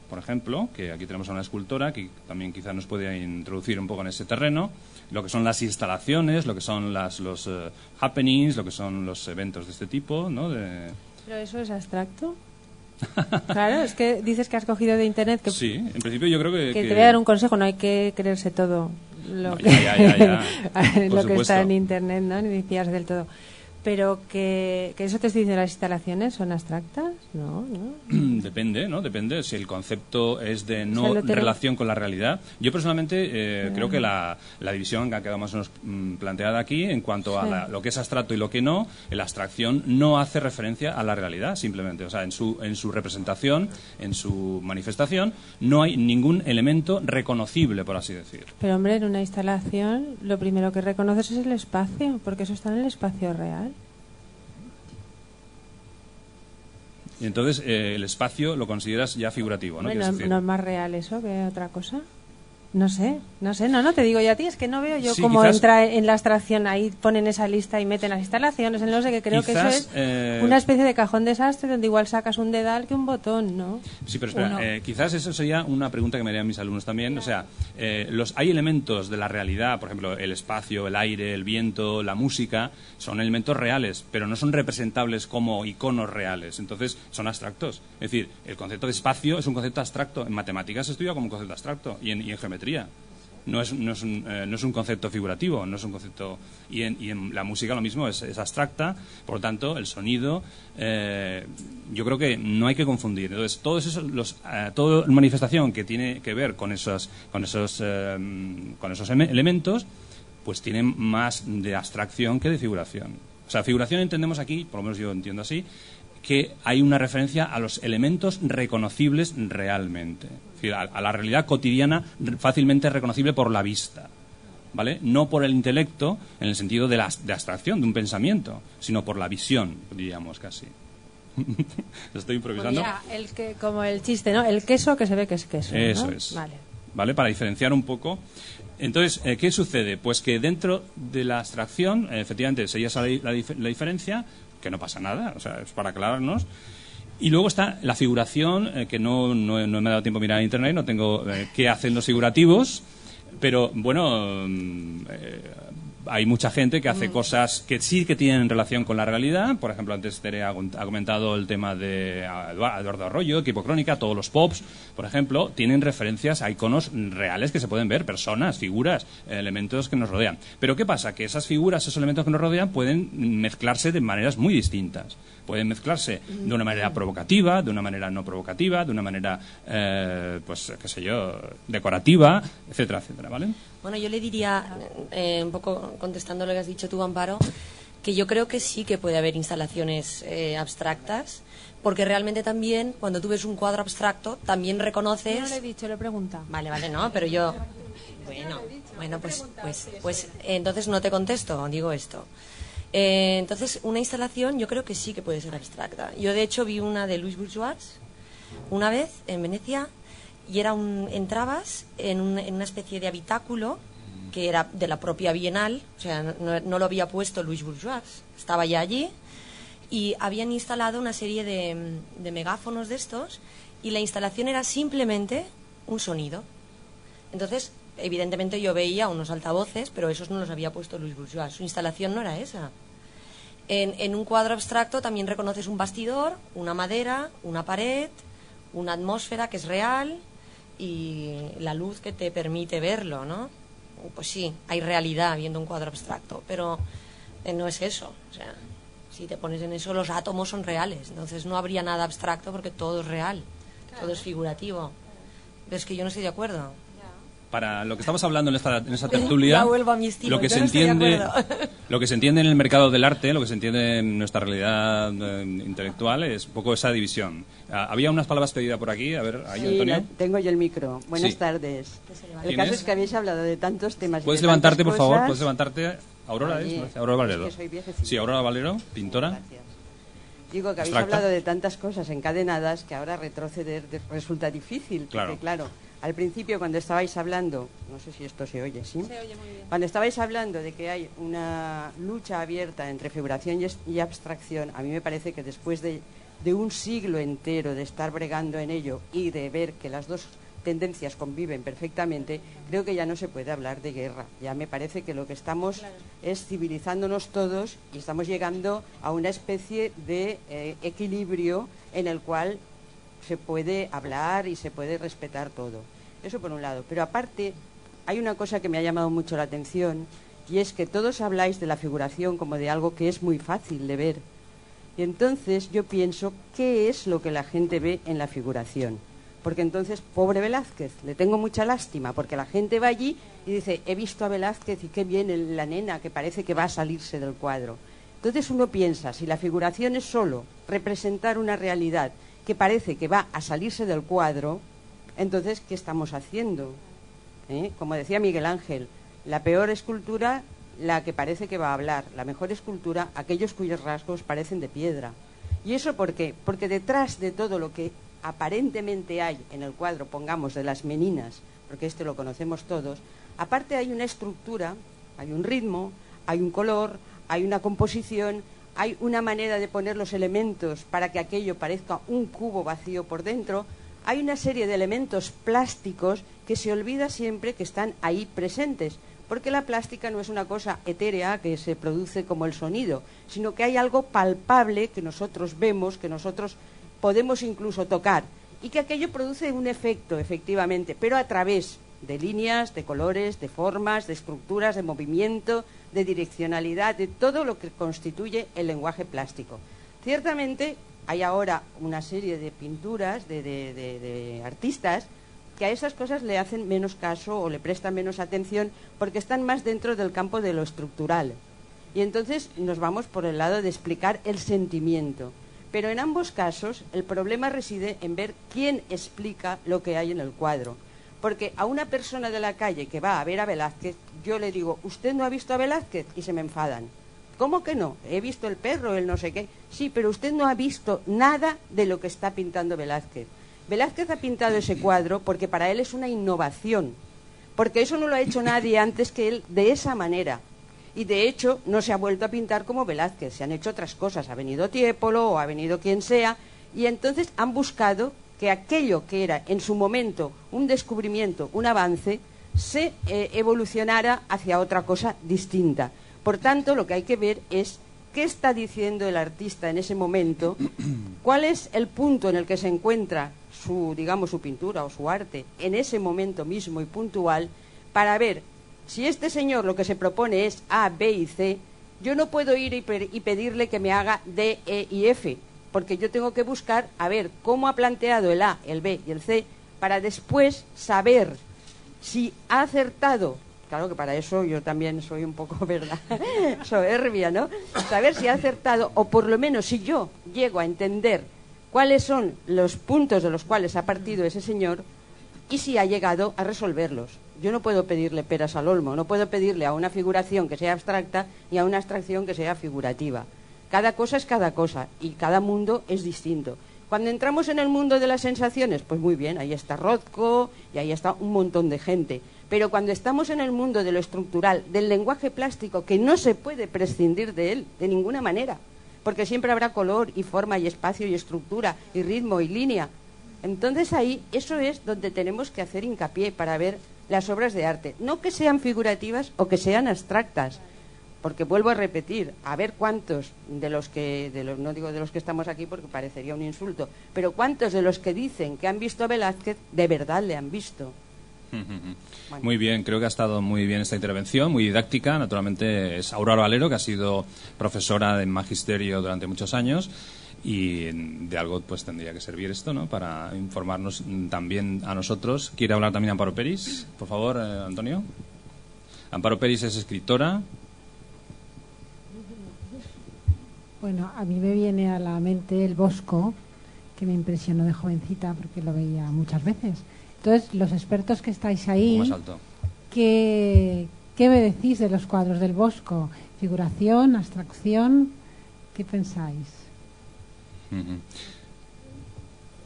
A: por ejemplo, que aquí tenemos a una escultora que también quizá nos puede introducir un poco en ese terreno. Lo que son las instalaciones, lo que son los happenings, lo que son los eventos de este tipo, ¿no?
C: ¿Pero eso es abstracto? Claro, es que dices que has cogido de Internet que...
A: Sí, en principio yo creo que
C: te voy a dar un consejo, no hay que creerse todo lo
A: No,
C: que,
A: Por
C: lo que está
A: supuesto.
C: en Internet, ¿no? Ni fiarse del todo. Pero que eso te estoy diciendo, las instalaciones son abstractas, ¿no?
A: Depende, ¿no? Depende si el concepto es de no
C: O sea, lo tengo-
A: relación con la realidad. Yo personalmente creo que la división que ha quedado más o menos planteada aquí en cuanto a lo que es abstracto y lo que no, la abstracción no hace referencia a la realidad, simplemente. O sea, en su representación, en su manifestación, no hay ningún elemento reconocible, por así decir.
C: Pero hombre, en una instalación lo primero que reconoces es el espacio, porque eso está en el espacio real.
A: Y entonces el espacio lo consideras ya figurativo, ¿no?
C: Bueno,
A: Quieres decir.
C: ¿no es más real eso que otra cosa? No sé, no te digo yo a ti, es que no veo yo
A: Sí,
C: cómo
A: quizás-
C: entra en la abstracción, ahí ponen esa lista y meten las instalaciones, en no sé qué, creo que
A: Quizás,
C: eso es una especie de cajón desastre donde igual sacas un dedal que un botón, ¿no?
A: Sí, pero espera, quizás eso sería una pregunta que me harían mis alumnos también. O sea, hay elementos de la realidad, por ejemplo, el espacio, el aire, el viento, la música, son elementos reales, pero no son representables como iconos reales. Entonces, son abstractos. Es decir, el concepto de espacio es un concepto abstracto. En matemáticas se estudia como un concepto abstracto y en geometría. No es un concepto figurativo, no es un concepto... Y en la música lo mismo, es abstracta, por lo tanto, el sonido, yo creo que no hay que confundir. Entonces, toda manifestación que tiene que ver con esos elementos, pues tiene más de abstracción que de figuración. O sea, figuración entendemos aquí, por lo menos yo entiendo así, que hay una referencia a los elementos reconocibles realmente. Es decir, a la realidad cotidiana fácilmente reconocible por la vista, ¿vale? No por el intelecto, en el sentido de abstracción, de un pensamiento, sino por la visión, diríamos casi. Lo estoy improvisando.
C: Pues ya, como el chiste, ¿no? El queso que se ve que es queso, ¿no?
A: Eso es.
C: Vale.
A: ¿Vale? Para diferenciar un poco. Entonces, ¿qué sucede? Pues que dentro de la abstracción, efectivamente, sería esa la diferencia, que no pasa nada, o sea, es para aclararnos. Y luego está la figuración, que no me ha dado tiempo a mirar en internet, no tengo qué hacen los figurativos, pero bueno, hay mucha gente que hace cosas que sí que tienen relación con la realidad. Por ejemplo, antes Tere ha comentado el tema de Eduardo Arroyo, Equipo Crónica, todos los pops, por ejemplo, tienen referencias a iconos reales que se pueden ver, personas, figuras, elementos que nos rodean. Pero ¿qué pasa? Que esas figuras, esos elementos que nos rodean pueden mezclarse de maneras muy distintas. Pueden mezclarse de una manera provocativa, de una manera no provocativa, de una manera, pues, qué sé yo, decorativa, etcétera, etcétera, ¿vale?
E: Bueno, yo le diría, un poco contestando lo que has dicho tú, Amparo, que yo creo que sí que puede haber instalaciones abstractas, porque realmente también, cuando tú ves un cuadro abstracto, también reconoces...
C: No le he dicho, le he preguntado.
E: Vale, no, pero yo... Bueno, pues entonces no te contesto, digo esto. Entonces, una instalación yo creo que sí que puede ser abstracta. Yo, de hecho, vi una de Louis Bourgeois una vez en Venecia y entrabas en una especie de habitáculo que era de la propia Bienal, o sea, no lo había puesto Louis Bourgeois, estaba ya allí y habían instalado una serie de megáfonos de estos y la instalación era simplemente un sonido. Entonces, evidentemente yo veía unos altavoces, pero esos no los había puesto Louis Bourgeois, su instalación no era esa. En un cuadro abstracto también reconoces un bastidor, una madera, una pared, una atmósfera que es real y la luz que te permite verlo, ¿no? Pues sí, hay realidad viendo un cuadro abstracto, pero no es eso. O sea, si te pones en eso, los átomos son reales, entonces no habría nada abstracto porque todo es real, todo es figurativo. Pero es que yo no estoy de acuerdo.
A: Para lo que estamos hablando en esta tertulia,
E: Ya vuelvo a mi estilo,
A: lo que
E: yo
A: se
E: no estoy de
A: entiende,
E: acuerdo.
A: lo que se entiende en el mercado del arte, lo que se entiende en nuestra realidad intelectual es un poco esa división. Había unas palabras pedidas por aquí, a ver, ahí,
H: Sí,
A: Antonio.
H: tengo yo el micro. Buenas
A: Sí.
H: tardes. El
A: ¿Quién
H: caso
A: es?
H: es que habéis hablado de tantos temas. y
A: ¿Puedes
H: de
A: levantarte,
H: tantas
A: por favor?
H: cosas.
A: ¿Puedes levantarte? Aurora
H: Oye,
A: es, Aurora Valero.
H: es que soy viejecita.
A: Sí, Aurora Valero, pintora.
H: Gracias. Digo que habéis
A: Abstracta.
H: hablado de tantas cosas encadenadas que ahora retroceder resulta difícil. Porque, claro, al principio cuando estabais hablando, no sé si esto se oye, ¿sí?
C: Se oye muy bien.
H: Cuando estabais hablando de que hay una lucha abierta entre figuración y abstracción, a mí me parece que después de un siglo entero de estar bregando en ello y de ver que las dos tendencias conviven perfectamente, creo que ya no se puede hablar de guerra. Ya me parece que lo que estamos es civilizándonos todos y estamos llegando a una especie de equilibrio en el cual se puede hablar y se puede respetar todo. Eso por un lado. Pero aparte, hay una cosa que me ha llamado mucho la atención, y es que todos habláis de la figuración como de algo que es muy fácil de ver. Y entonces yo pienso, ¿qué es lo que la gente ve en la figuración? Porque entonces, pobre Velázquez, le tengo mucha lástima, porque la gente va allí y dice, he visto a Velázquez y qué bien la nena, que parece que va a salirse del cuadro. Entonces uno piensa, si la figuración es solo representar una realidad que parece que va a salirse del cuadro, entonces, ¿qué estamos haciendo? Como decía Miguel Ángel, la peor escultura, la que parece que va a hablar; la mejor escultura, aquellos cuyos rasgos parecen de piedra. ¿Y eso por qué? Porque detrás de todo lo que aparentemente hay en el cuadro, pongamos, de las meninas, porque este lo conocemos todos, aparte hay una estructura, hay un ritmo, hay un color, hay una composición, hay una manera de poner los elementos para que aquello parezca un cubo vacío por dentro. Hay una serie de elementos plásticos que se olvida siempre que están ahí presentes, porque la plástica no es una cosa etérea que se produce como el sonido, sino que hay algo palpable que nosotros vemos, que nosotros podemos incluso tocar, y que aquello produce un efecto, efectivamente, pero a través de líneas, de colores, de formas, de estructuras, de movimiento, de direccionalidad, de todo lo que constituye el lenguaje plástico. Ciertamente hay ahora una serie de pinturas de artistas que a esas cosas le hacen menos caso o le prestan menos atención porque están más dentro del campo de lo estructural. Y entonces nos vamos por el lado de explicar el sentimiento. Pero en ambos casos el problema reside en ver quién explica lo que hay en el cuadro. Porque a una persona de la calle que va a ver a Velázquez, yo le digo, ¿usted no ha visto a Velázquez? Y se me enfadan. ¿Cómo que no? He visto el perro, el no sé qué. Sí, pero usted no ha visto nada de lo que está pintando Velázquez. Velázquez ha pintado ese cuadro porque para él es una innovación, porque eso no lo ha hecho nadie antes que él de esa manera. Y de hecho no se ha vuelto a pintar como Velázquez, se han hecho otras cosas, ha venido Tiepolo o ha venido quien sea, y entonces han buscado que aquello que era en su momento un descubrimiento, un avance, se evolucionara hacia otra cosa distinta. Por tanto, lo que hay que ver es qué está diciendo el artista en ese momento, cuál es el punto en el que se encuentra su pintura o su arte en ese momento mismo y puntual, para ver si este señor lo que se propone es A, B y C. Yo no puedo ir y pedirle que me haga D, E y F, porque yo tengo que buscar a ver cómo ha planteado el A, el B y el C, para después saber si ha acertado. Claro que para eso yo también soy un poco, ¿verdad?, soberbia, ¿no? Saber si ha acertado, o por lo menos si yo llego a entender cuáles son los puntos de los cuales ha partido ese señor y si ha llegado a resolverlos. Yo no puedo pedirle peras al olmo, no puedo pedirle a una figuración que sea abstracta y a una abstracción que sea figurativa. Cada cosa es cada cosa y cada mundo es distinto. Cuando entramos en el mundo de las sensaciones, pues muy bien, ahí está Rothko y ahí está un montón de gente. Pero cuando estamos en el mundo de lo estructural, del lenguaje plástico, que no se puede prescindir de él de ninguna manera, porque siempre habrá color y forma y espacio y estructura y ritmo y línea. Entonces ahí, eso es donde tenemos que hacer hincapié para ver las obras de arte. No que sean figurativas o que sean abstractas, porque vuelvo a repetir, a ver cuántos de los que, no digo de los que estamos aquí porque parecería un insulto, pero cuántos de los que dicen que han visto a Velázquez de verdad le han visto.
A: Bueno. Muy bien, creo que ha estado muy bien esta intervención, muy didáctica. Naturalmente es Aurora Valero, que ha sido profesora de magisterio durante muchos años, y de algo pues tendría que servir esto, ¿no?, para informarnos también a nosotros. ¿Quiere hablar también Amparo Peris? Por favor, Antonio. Amparo Peris es escritora.
I: Bueno, a mí me viene a la mente el Bosco, que me impresionó de jovencita porque lo veía muchas veces. Entonces, los expertos que estáis ahí, ¿qué me decís de los cuadros del Bosco? ¿Figuración, abstracción? ¿Qué pensáis?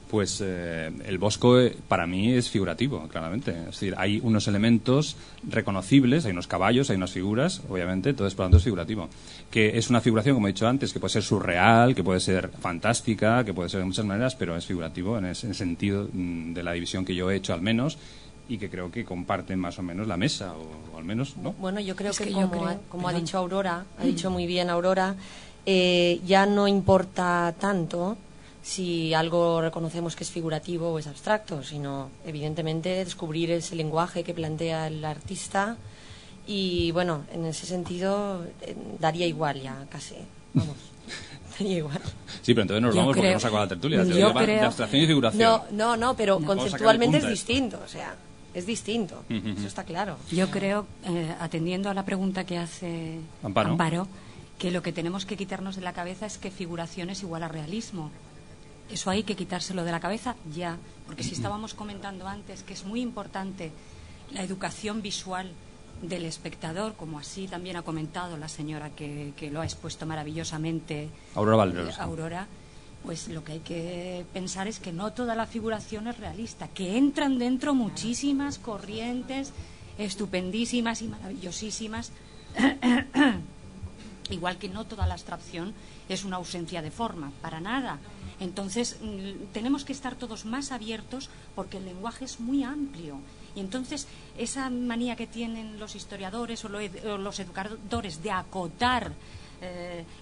A: Pues el Bosco para mí es figurativo, claramente. Es decir, hay unos elementos reconocibles, hay unos caballos, hay unas figuras, obviamente, entonces por lo tanto es figurativo. Que es una figuración, como he dicho antes, que puede ser surreal, que puede ser fantástica, que puede ser de muchas maneras, pero es figurativo en el sentido de la división que yo he hecho al menos, y que creo que comparten más o menos la mesa, o al menos, ¿no?
E: Bueno, yo creo que como ha dicho Aurora, ha dicho muy bien Aurora, ya no importa tanto si algo reconocemos que es figurativo o es abstracto, sino evidentemente descubrir ese lenguaje que plantea el artista. Y bueno, en ese sentido daría igual ya casi, vamos. Daría igual.
A: Sí, pero entonces nos vamos porque hemos sacado la tertulia. De abstracción y figuración.
E: No, pero conceptualmente es distinto, o sea, es distinto, eso está claro.
D: Yo creo, atendiendo a la pregunta que hace Amparo, que lo que tenemos que quitarnos de la cabeza es que figuración es igual a realismo. Eso hay que quitárselo de la cabeza ya, porque si estábamos comentando antes que es muy importante la educación visual del espectador, como así también ha comentado la señora que lo ha expuesto maravillosamente,
A: Aurora Valero.
D: Aurora, pues lo que hay que pensar es que no toda la figuración es realista, que entran dentro muchísimas corrientes estupendísimas y maravillosísimas, igual que no toda la abstracción es una ausencia de forma, para nada. Entonces tenemos que estar todos más abiertos porque el lenguaje es muy amplio. Y entonces esa manía que tienen los historiadores o los educadores de acotar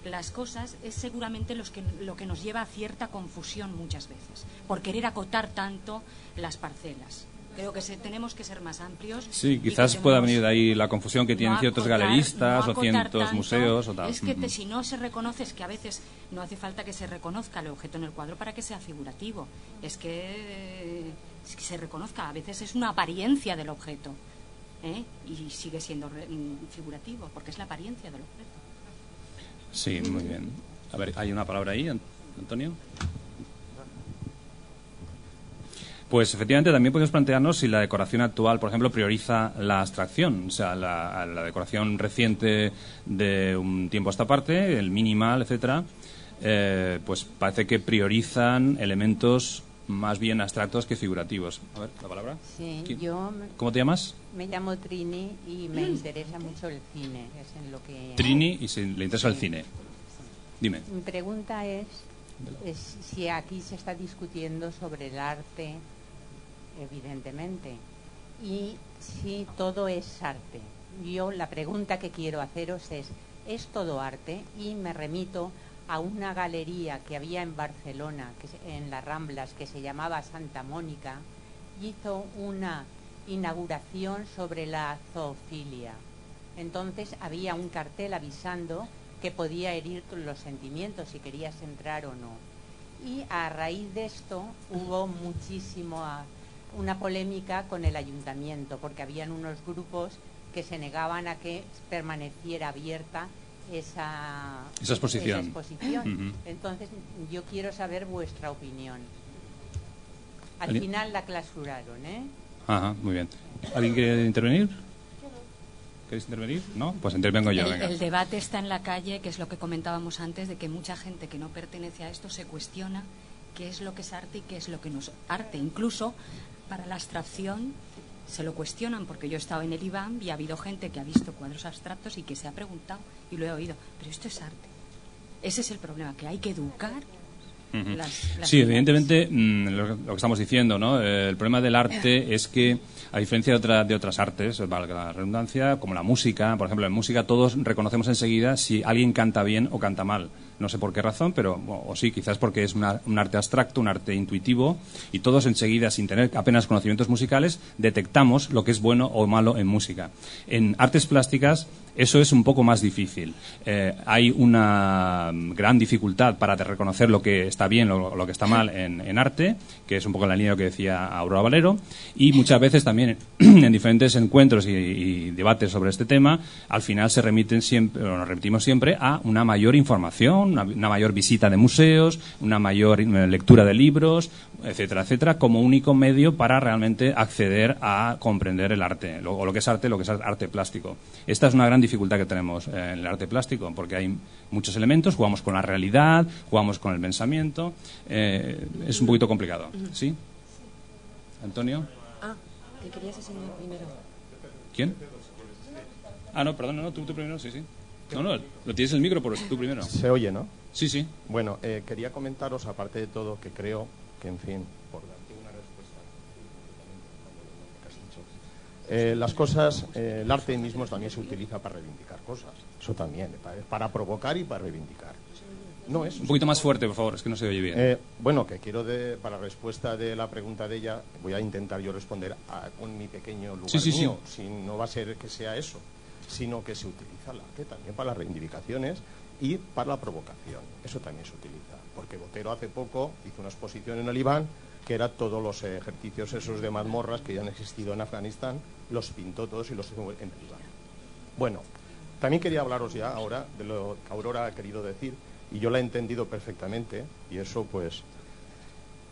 D: las cosas es seguramente lo que nos lleva a cierta confusión muchas veces, por querer acotar tanto las parcelas. Creo que tenemos que ser más amplios.
A: Sí, quizás pueda venir de ahí la confusión que tienen ciertos galeristas o ciertos museos o tal.
D: Es que si no se reconoce, es que a veces no hace falta que se reconozca el objeto en el cuadro para que sea figurativo. Es que se reconozca, a veces es una apariencia del objeto, y sigue siendo figurativo, porque es la apariencia del objeto.
A: Sí, muy bien. A ver, ¿hay una palabra ahí, Antonio? Pues efectivamente también podemos plantearnos si la decoración actual, por ejemplo, prioriza la abstracción. O sea, la decoración reciente de un tiempo a esta parte, el minimal, etcétera, pues parece que priorizan elementos más bien abstractos que figurativos. A ver, la palabra.
J: Sí,
A: ¿Cómo te llamas?
J: Me llamo Trini y me interesa mucho el cine. Es en lo que...
A: Trini, y le interesa el cine. Dime.
J: Mi pregunta es si aquí se está discutiendo sobre el arte, evidentemente, y si todo es arte. Yo la pregunta que quiero haceros ¿es todo arte? Y me remito a una galería que había en Barcelona, en las Ramblas, que se llamaba Santa Mónica. Hizo una inauguración sobre la zoofilia. Entonces había un cartel avisando que podía herir los sentimientos si querías entrar o no. Y a raíz de esto hubo una polémica con el ayuntamiento, porque habían unos grupos que se negaban a que permaneciera abierta esa exposición. Entonces yo quiero saber vuestra opinión. Al final la clausuraron,
A: Ajá, muy bien. ¿Alguien quiere intervenir? ¿Queréis intervenir? ¿No? Pues intervengo yo, venga.
D: El debate está en la calle, que es lo que comentábamos antes, de que mucha gente que no pertenece a esto se cuestiona qué es lo que es arte y qué es lo que no es arte. Incluso para la abstracción se lo cuestionan, porque yo he estado en el IBAM y ha habido gente que ha visto cuadros abstractos y que se ha preguntado, y lo he oído, pero esto es arte. Ese es el problema, que hay que educar.
A: Sí, evidentemente lo que estamos diciendo, ¿no? El problema del arte es que, a diferencia de otras artes, valga la redundancia, como la música, por ejemplo, en música todos reconocemos enseguida si alguien canta bien o canta mal. No sé por qué razón, pero o sí, quizás porque es un arte abstracto, un arte intuitivo, y todos enseguida, sin tener apenas conocimientos musicales, detectamos lo que es bueno o malo en música. En artes plásticas eso es un poco más difícil. Hay una gran dificultad para reconocer lo que está bien o lo que está mal en arte, que es un poco la línea de lo que decía Aurora Valero, y muchas veces también en diferentes encuentros y debates sobre este tema, al final se remiten siempre, o nos remitimos siempre a una mayor información, una mayor visita de museos, una mayor lectura de libros, etcétera, etcétera, como único medio para realmente acceder a comprender el arte, o lo que es arte plástico. Esta es una gran dificultad que tenemos en el arte plástico, porque hay muchos elementos, jugamos con la realidad, jugamos con el pensamiento, es un poquito complicado. ¿Sí? ¿Antonio?
E: Que querías ese señor primero.
A: ¿Quién? No, perdón, no, tú primero, sí. No, lo tienes el micro, pero tú primero.
K: Se oye, ¿no?
A: Sí, sí.
K: Bueno, quería comentaros, aparte de todo, que creo que, en fin, por darte una respuesta que has dicho, las cosas, el arte mismo también se utiliza para reivindicar cosas. Eso también, para provocar y para reivindicar. No es
A: un poquito más fuerte, por favor, es que no se oye bien.
K: Bueno, que quiero, para respuesta de la pregunta de ella, voy a intentar yo responder con mi pequeño lugar mío. Si no va a ser que sea eso, sino que se utiliza el arte también para las reivindicaciones y para la provocación. Eso también se utiliza. Porque Botero hace poco hizo una exposición en el Iván, que era todos los ejercicios esos de mazmorras que ya han existido en Afganistán, los pintó todos y los hizo en el Iván. Bueno, también quería hablaros ya ahora de lo que Aurora ha querido decir, y yo la he entendido perfectamente, y eso pues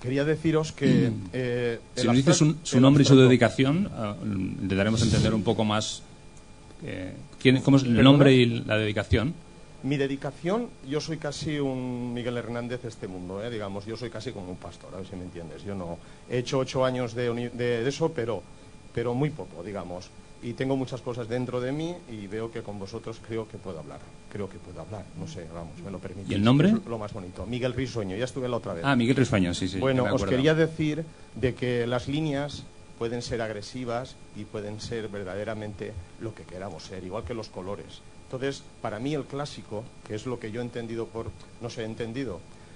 K: quería deciros que
A: si nos dices su nombre y su dedicación, intentaremos entender un poco más cómo es el nombre y la dedicación.
K: Mi dedicación, yo soy casi un Miguel Hernández de este mundo, digamos, yo soy casi como un pastor, a ver si me entiendes. Yo no he hecho 8 años de eso, pero muy poco, digamos. Y tengo muchas cosas dentro de mí y veo que con vosotros creo que puedo hablar. No sé, vamos, me lo permitís.
A: ¿Y el nombre?
K: Es lo más bonito. Miguel Risueño, ya estuve la otra vez.
A: Ah, Miguel Risueño, sí.
K: Bueno, os quería decir de que las líneas pueden ser agresivas y pueden ser verdaderamente lo que queramos ser, igual que los colores. Entonces, para mí el clásico, que es lo que yo he entendido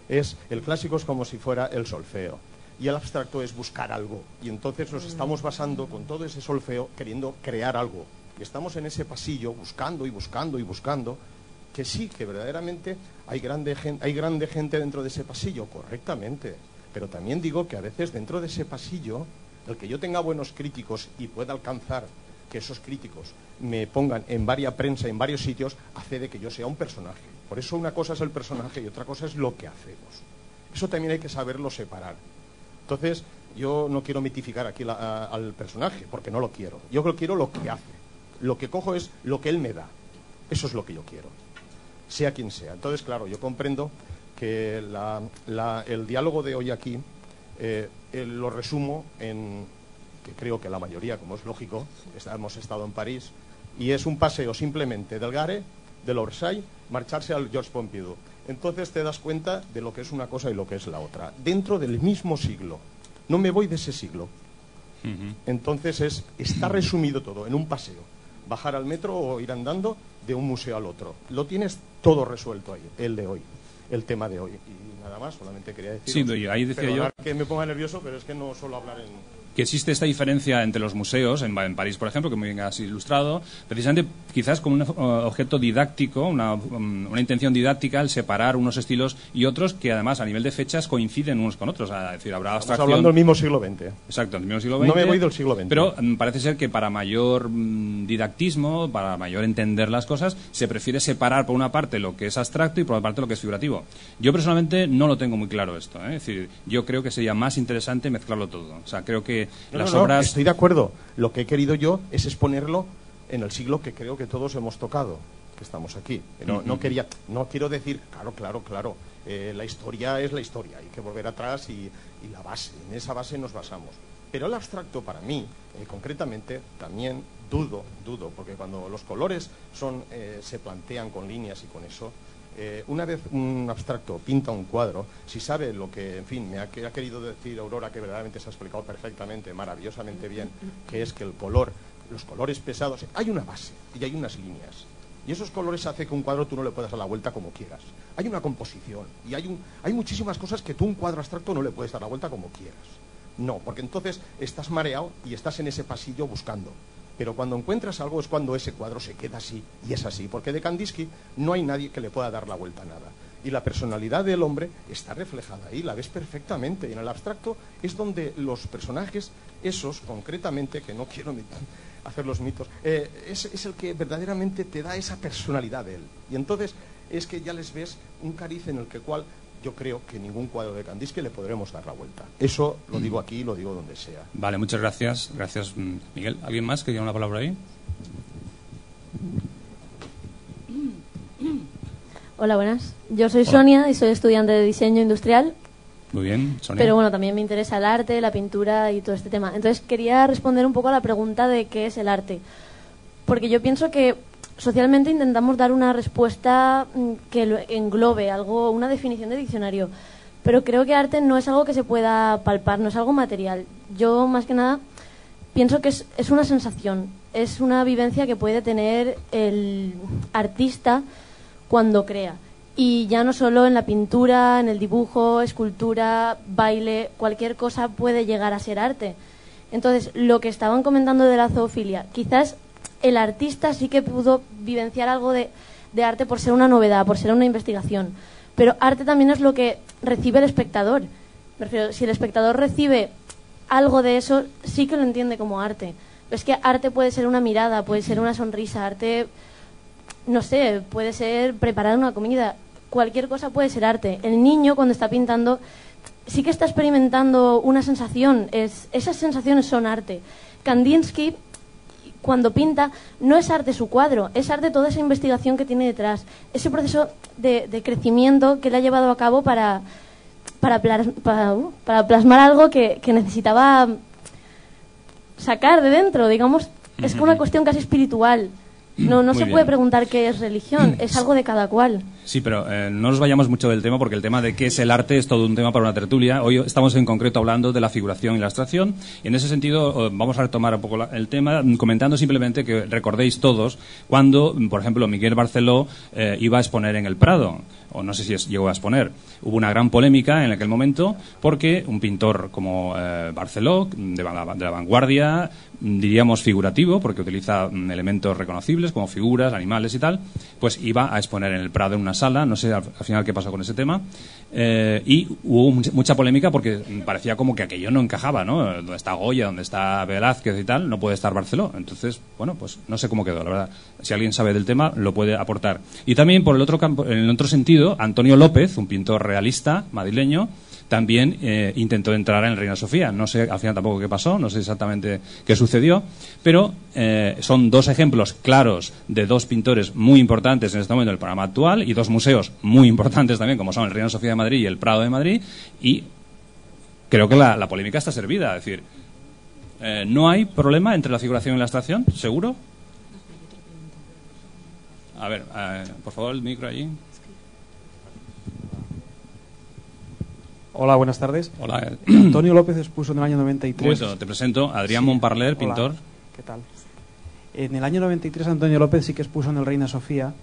K: el clásico es como si fuera el solfeo. Y el abstracto es buscar algo. Y entonces nos estamos basando con todo ese solfeo queriendo crear algo. Y estamos en ese pasillo buscando y buscando y buscando, que sí, que verdaderamente hay grande gente dentro de ese pasillo, correctamente. Pero también digo que a veces dentro de ese pasillo, el que yo tenga buenos críticos y pueda alcanzar que esos críticos me pongan en varias prensa, en varios sitios, hace de que yo sea un personaje. Por eso una cosa es el personaje y otra cosa es lo que hacemos. Eso también hay que saberlo separar. Entonces, yo no quiero mitificar aquí al personaje, porque no lo quiero. Yo quiero lo que hace. Lo que cojo es lo que él me da. Eso es lo que yo quiero, sea quien sea. Entonces, claro, yo comprendo que el diálogo de hoy aquí lo resumo en que creo que la mayoría, como es lógico, hemos estado en París, y es un paseo simplemente del Gare, del Orsay, marcharse al Georges Pompidou. Entonces te das cuenta de lo que es una cosa y lo que es la otra. Dentro del mismo siglo. No me voy de ese siglo. Entonces está resumido todo en un paseo. Bajar al metro o ir andando de un museo al otro. Lo tienes todo resuelto ahí, el tema de hoy. Y nada más, solamente quería decir...
A: Sí, ahí decía yo...
K: que me ponga nervioso, pero es que no suelo hablar en...
A: Que existe esta diferencia entre los museos, en París, por ejemplo, que muy bien has ilustrado, precisamente quizás como un objeto didáctico, una intención didáctica, el separar unos estilos y otros que además a nivel de fechas coinciden unos con otros. Es decir, habrá abstracción...
K: Estamos hablando del mismo siglo XX.
A: Exacto, del mismo siglo XX.
K: No me voy del siglo XX.
A: Pero parece ser que para mayor didactismo, para mayor entender las cosas, se prefiere separar por una parte lo que es abstracto y por otra parte lo que es figurativo. Yo personalmente no lo tengo muy claro esto. Es decir, yo creo que sería más interesante mezclarlo todo. O sea, creo que obras...
K: Estoy de acuerdo. Lo que he querido yo es exponerlo en el siglo que creo que todos hemos tocado, que estamos aquí. Pero no quiero decir, claro, la historia es la historia, hay que volver atrás y la base, en esa base nos basamos. Pero el abstracto para mí, concretamente, también dudo, porque cuando los colores se plantean con líneas y con eso, una vez un abstracto pinta un cuadro, si sabe lo que, en fin, me ha querido decir Aurora, que verdaderamente se ha explicado perfectamente, maravillosamente bien, que es que los colores pesados, hay una base y hay unas líneas. Y esos colores hacen que un cuadro tú no le puedas dar la vuelta como quieras. Hay una composición y hay muchísimas cosas que tú un cuadro abstracto no le puedes dar la vuelta como quieras. No, porque entonces estás mareado y estás en ese pasillo buscando. Pero cuando encuentras algo es cuando ese cuadro se queda así, y es así, porque de Kandinsky no hay nadie que le pueda dar la vuelta a nada. Y la personalidad del hombre está reflejada ahí, la ves perfectamente. Y en el abstracto es donde los personajes, esos concretamente, que no quiero hacer los mitos, es el que verdaderamente te da esa personalidad de él. Y entonces es que ya les ves un cariz en el cual yo creo que ningún cuadro de Kandinsky le podremos dar la vuelta. Eso lo digo aquí, lo digo donde sea.
A: Vale, muchas gracias. Gracias, Miguel. ¿Alguien más que quiera una palabra ahí?
L: Hola, buenas. Yo soy Sonia y soy estudiante de diseño industrial.
A: Muy bien, Sonia.
L: Pero bueno, también me interesa el arte, la pintura y todo este tema. Entonces quería responder un poco a la pregunta de qué es el arte. Porque yo pienso que socialmente intentamos dar una respuesta que lo englobe, una definición de diccionario. Pero creo que arte no es algo que se pueda palpar, no es algo material. Yo, más que nada, pienso que es una sensación, es una vivencia que puede tener el artista cuando crea. Y ya no solo en la pintura, en el dibujo, escultura, baile, cualquier cosa puede llegar a ser arte. Entonces, lo que estaban comentando de la zoofilia, quizás el artista sí que pudo vivenciar algo de arte por ser una novedad, por ser una investigación. Pero arte también es lo que recibe el espectador. Me refiero, si el espectador recibe algo de eso, sí que lo entiende como arte. Pero es que arte puede ser una mirada, puede ser una sonrisa, arte, no sé, puede ser preparar una comida. Cualquier cosa puede ser arte. El niño, cuando está pintando, sí que está experimentando una sensación. Esas sensaciones son arte. Kandinsky, cuando pinta, no es arte su cuadro, es arte toda esa investigación que tiene detrás. Ese proceso de crecimiento que le ha llevado a cabo para plasmar algo que necesitaba sacar de dentro, digamos. Es una cuestión casi espiritual. No se puede preguntar qué es religión, es algo de cada cual.
A: Sí, pero no nos vayamos mucho del tema, porque el tema de qué es el arte es todo un tema para una tertulia. Hoy estamos en concreto hablando de la figuración y la abstracción, y en ese sentido vamos a retomar un poco el tema, comentando simplemente que recordéis todos cuando, por ejemplo, Miquel Barceló iba a exponer en el Prado, o no sé si llegó a exponer. Hubo una gran polémica en aquel momento porque un pintor como Barceló, de la vanguardia, diríamos figurativo, porque utiliza elementos reconocibles como figuras, animales y tal, pues iba a exponer en el Prado en una sala, no sé al final qué pasó con ese tema, y hubo mucha polémica porque parecía como que aquello no encajaba, ¿no? Donde está Goya, donde está Velázquez y tal, no puede estar Barceló. Entonces, bueno, pues no sé cómo quedó, la verdad. Si alguien sabe del tema, lo puede aportar. Y también, por el otro campo, en el otro sentido, Antonio López, un pintor realista madrileño, también intentó entrar en Reina Sofía. No sé al final tampoco qué pasó, no sé exactamente qué sucedió, pero son dos ejemplos claros de dos pintores muy importantes en este momento del panorama actual, y dos museos muy importantes también, como son el Reina Sofía de Madrid y el Prado de Madrid, y creo que la polémica está servida. Es decir, ¿no hay problema entre la figuración y la abstracción? ¿Seguro? A ver, por favor, el micro allí.
M: Hola, buenas tardes.
A: Hola.
M: Antonio López expuso en el año 93.
A: Bueno, te presento, Adrián Montparler, pintor.
M: Hola, ¿qué tal? En el año 93 Antonio López sí que expuso en el Reina Sofía,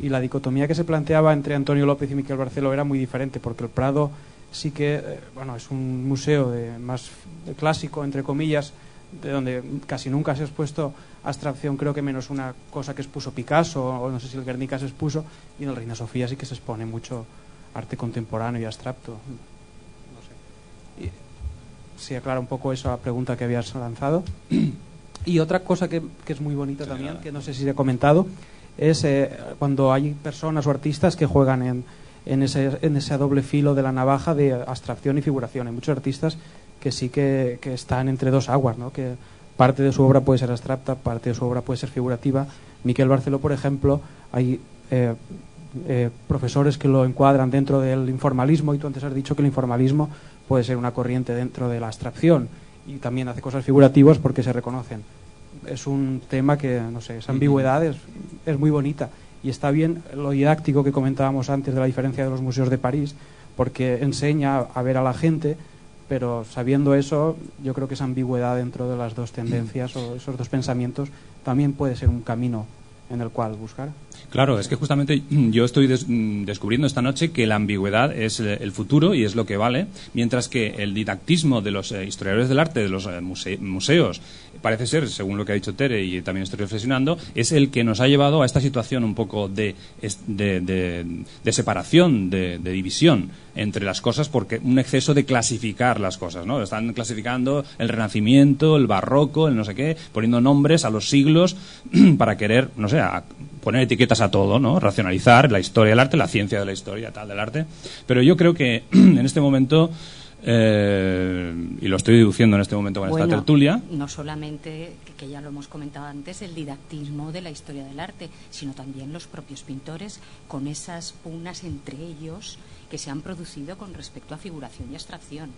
M: y la dicotomía que se planteaba entre Antonio López y Miquel Barceló era muy diferente, porque el Prado sí que, es un museo más clásico, entre comillas, de donde casi nunca se ha expuesto abstracción, creo que menos una cosa que expuso Picasso, o no sé si el Guernica se expuso, y en el Reina Sofía sí que se expone mucho arte contemporáneo y abstracto. Sí, aclara un poco eso, la pregunta que habías lanzado. Y otra cosa que es muy bonita también, que no sé si he comentado, es cuando hay personas o artistas que juegan en ese doble filo de la navaja de abstracción y figuración. Hay muchos artistas que sí que están entre dos aguas, ¿no? Que parte de su obra puede ser abstracta, parte de su obra puede ser figurativa. Miquel Barceló, por ejemplo, hay profesores que lo encuadran dentro del informalismo, y tú antes has dicho que el informalismo puede ser una corriente dentro de la abstracción, y también hace cosas figurativas porque se reconocen. Es un tema que, no sé, esa ambigüedad es muy bonita, y está bien lo didáctico que comentábamos antes de la diferencia de los museos de París, porque enseña a ver a la gente, pero sabiendo eso, yo creo que esa ambigüedad dentro de las dos tendencias o esos dos pensamientos también puede ser un camino en el cual buscar.
A: Claro, es que justamente yo estoy descubriendo esta noche que la ambigüedad es el futuro y es lo que vale, mientras que el didactismo de los historiadores del arte, de los museos, parece ser, según lo que ha dicho Tere y también estoy reflexionando, es el que nos ha llevado a esta situación un poco de separación, de división entre las cosas, porque un exceso de clasificar las cosas, ¿no? Están clasificando el Renacimiento, el Barroco, el no sé qué, poniendo nombres a los siglos para querer, no sé, poner etiquetas a todo, ¿no? Racionalizar la historia del arte, la ciencia de la historia tal del arte. Pero yo creo que en este momento, y lo estoy deduciendo en este momento con esta tertulia.
D: No solamente, que ya lo hemos comentado antes, el didactismo de la historia del arte, sino también los propios pintores con esas pugnas entre ellos que se han producido con respecto a figuración y abstracción.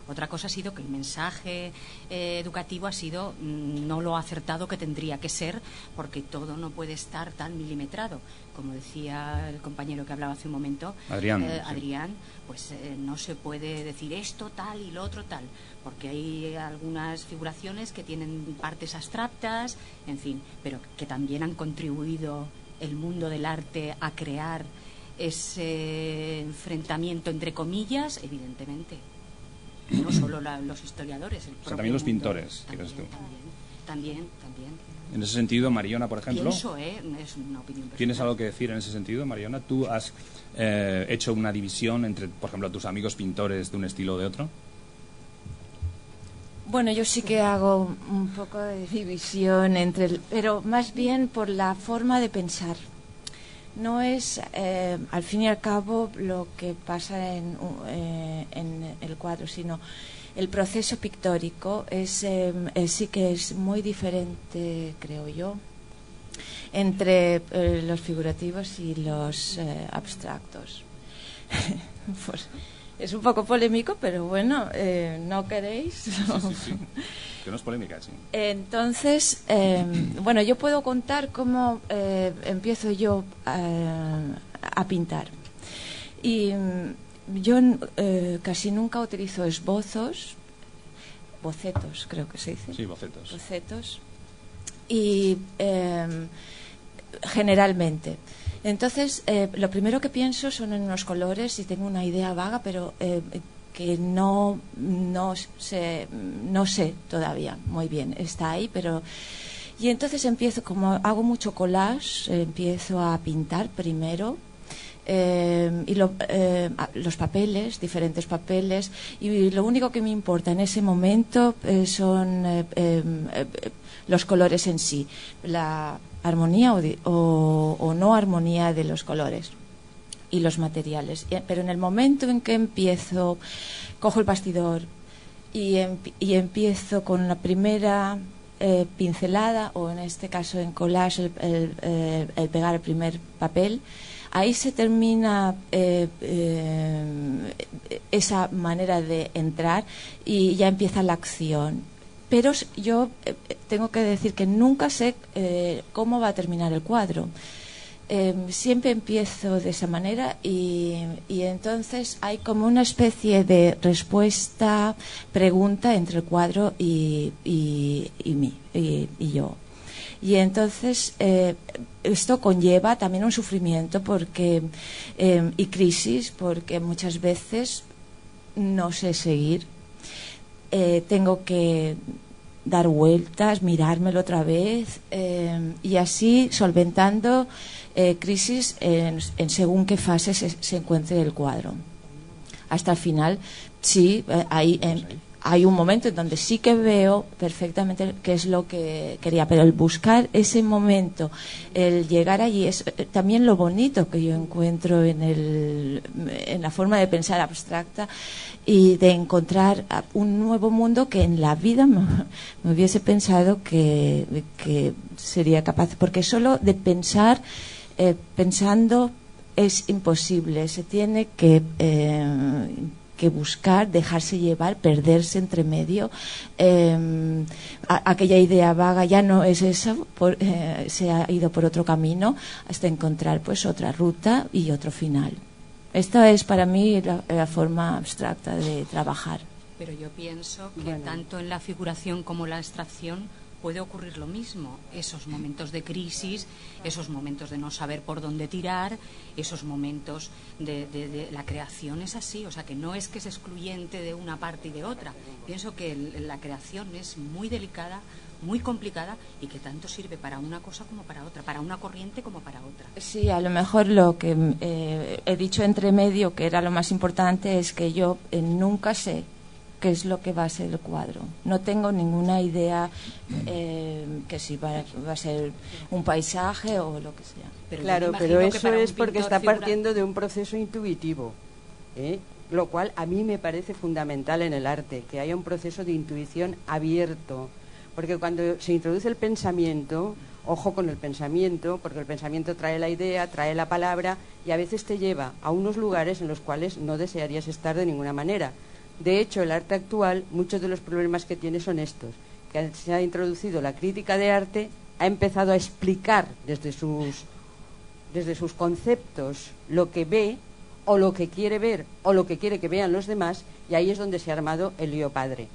D: Otra cosa ha sido que el mensaje educativo ha sido no lo acertado que tendría que ser, porque todo no puede estar tan milimetrado. Como decía el compañero que hablaba hace un momento, Adrián, pues no se puede decir esto tal y lo otro tal, porque hay algunas figuraciones que tienen partes abstractas, en fin, pero que también han contribuido el mundo del arte a crear ese enfrentamiento entre comillas, evidentemente. No solo los historiadores,
A: también los pintores, ¿crees tú?
D: También.
A: En ese sentido, Mariona, por ejemplo...
D: Pienso, es una opinión personal.
A: ¿Tienes algo que decir en ese sentido, Mariona? ¿Tú has hecho una división entre, por ejemplo, tus amigos pintores de un estilo o de otro?
B: Bueno, yo sí que hago un poco de división pero más bien por la forma de pensar. No es, al fin y al cabo, lo que pasa en el cuadro, sino el proceso pictórico sí que es muy diferente, creo yo, entre los figurativos y los abstractos. Pues, es un poco polémico, pero bueno, ¿no queréis?
A: Sí. Que no es polémica, sí.
B: Entonces, bueno, yo puedo contar cómo empiezo yo a pintar. Y yo casi nunca utilizo bocetos, creo que se dice.
A: Sí, bocetos.
B: Bocetos. Y generalmente. Entonces, lo primero que pienso son en los colores y tengo una idea vaga, pero que no sé todavía muy bien. Está ahí, pero... Y entonces empiezo, como hago mucho collage, empiezo a pintar primero. Y los papeles, diferentes papeles, y lo único que me importa en ese momento son los colores en sí, la armonía o no armonía de los colores y los materiales. Pero en el momento en que empiezo, cojo el bastidor y empiezo con la primera pincelada, o en este caso en collage el pegar el primer papel, ahí se termina esa manera de entrar y ya empieza la acción. Pero yo tengo que decir que nunca sé cómo va a terminar el cuadro. Siempre empiezo de esa manera y entonces hay como una especie de respuesta-pregunta entre el cuadro y yo. Y entonces esto conlleva también un sufrimiento y crisis, porque muchas veces no sé seguir. Tengo que dar vueltas, mirármelo otra vez y así solventando crisis en según qué fase se encuentre el cuadro. Hasta el final, sí, hay un momento en donde sí que veo perfectamente qué es lo que quería, pero el buscar ese momento, el llegar allí, es también lo bonito que yo encuentro en la forma de pensar abstracta y de encontrar un nuevo mundo que en la vida me hubiese pensado que sería capaz, porque solo de pensar, pensando es imposible, se tiene que buscar, dejarse llevar, perderse entre medio. Aquella idea vaga ya no es esa, se ha ido por otro camino hasta encontrar pues otra ruta y otro final. Esta es para mí la forma abstracta de trabajar.
D: Pero yo pienso que tanto en la figuración como en la abstracción puede ocurrir lo mismo, esos momentos de crisis, esos momentos de no saber por dónde tirar, esos momentos de la creación es así, o sea que no es que es excluyente de una parte y de otra. Pienso que la creación es muy delicada, muy complicada y que tanto sirve para una cosa como para otra, para una corriente como para otra.
B: Sí, a lo mejor lo que he dicho entre medio, que era lo más importante, es que yo nunca sé qué es lo que va a ser el cuadro. No tengo ninguna idea que si va a ser un paisaje o lo que sea.
H: Claro, pero eso es porque está partiendo de un proceso intuitivo, lo cual a mí me parece fundamental en el arte, que haya un proceso de intuición abierto, porque cuando se introduce el pensamiento, ojo con el pensamiento, porque el pensamiento trae la idea, trae la palabra y a veces te lleva a unos lugares en los cuales no desearías estar de ninguna manera. De hecho, el arte actual, muchos de los problemas que tiene son estos, que se ha introducido la crítica de arte, ha empezado a explicar desde sus conceptos lo que ve o lo que quiere ver o lo que quiere que vean los demás, y ahí es donde se ha armado el lío padre.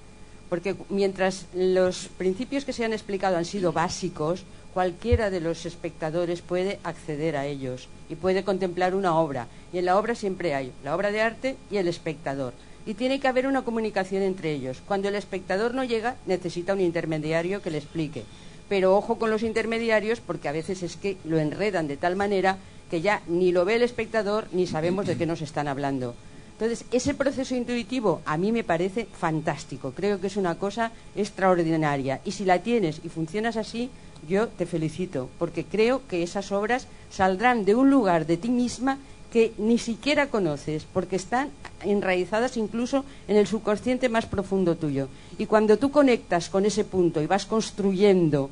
H: Porque mientras los principios que se han explicado han sido básicos, cualquiera de los espectadores puede acceder a ellos y puede contemplar una obra. Y en la obra siempre hay la obra de arte y el espectador. Y tiene que haber una comunicación entre ellos. Cuando el espectador no llega, necesita un intermediario que le explique. Pero ojo con los intermediarios, porque a veces es que lo enredan de tal manera que ya ni lo ve el espectador ni sabemos de qué nos están hablando. Entonces, ese proceso intuitivo a mí me parece fantástico. Creo que es una cosa extraordinaria. Y si la tienes y funcionas así, yo te felicito, porque creo que esas obras saldrán de un lugar de ti misma que ni siquiera conoces, porque están enraizadas incluso en el subconsciente más profundo tuyo. Y cuando tú conectas con ese punto y vas construyendo,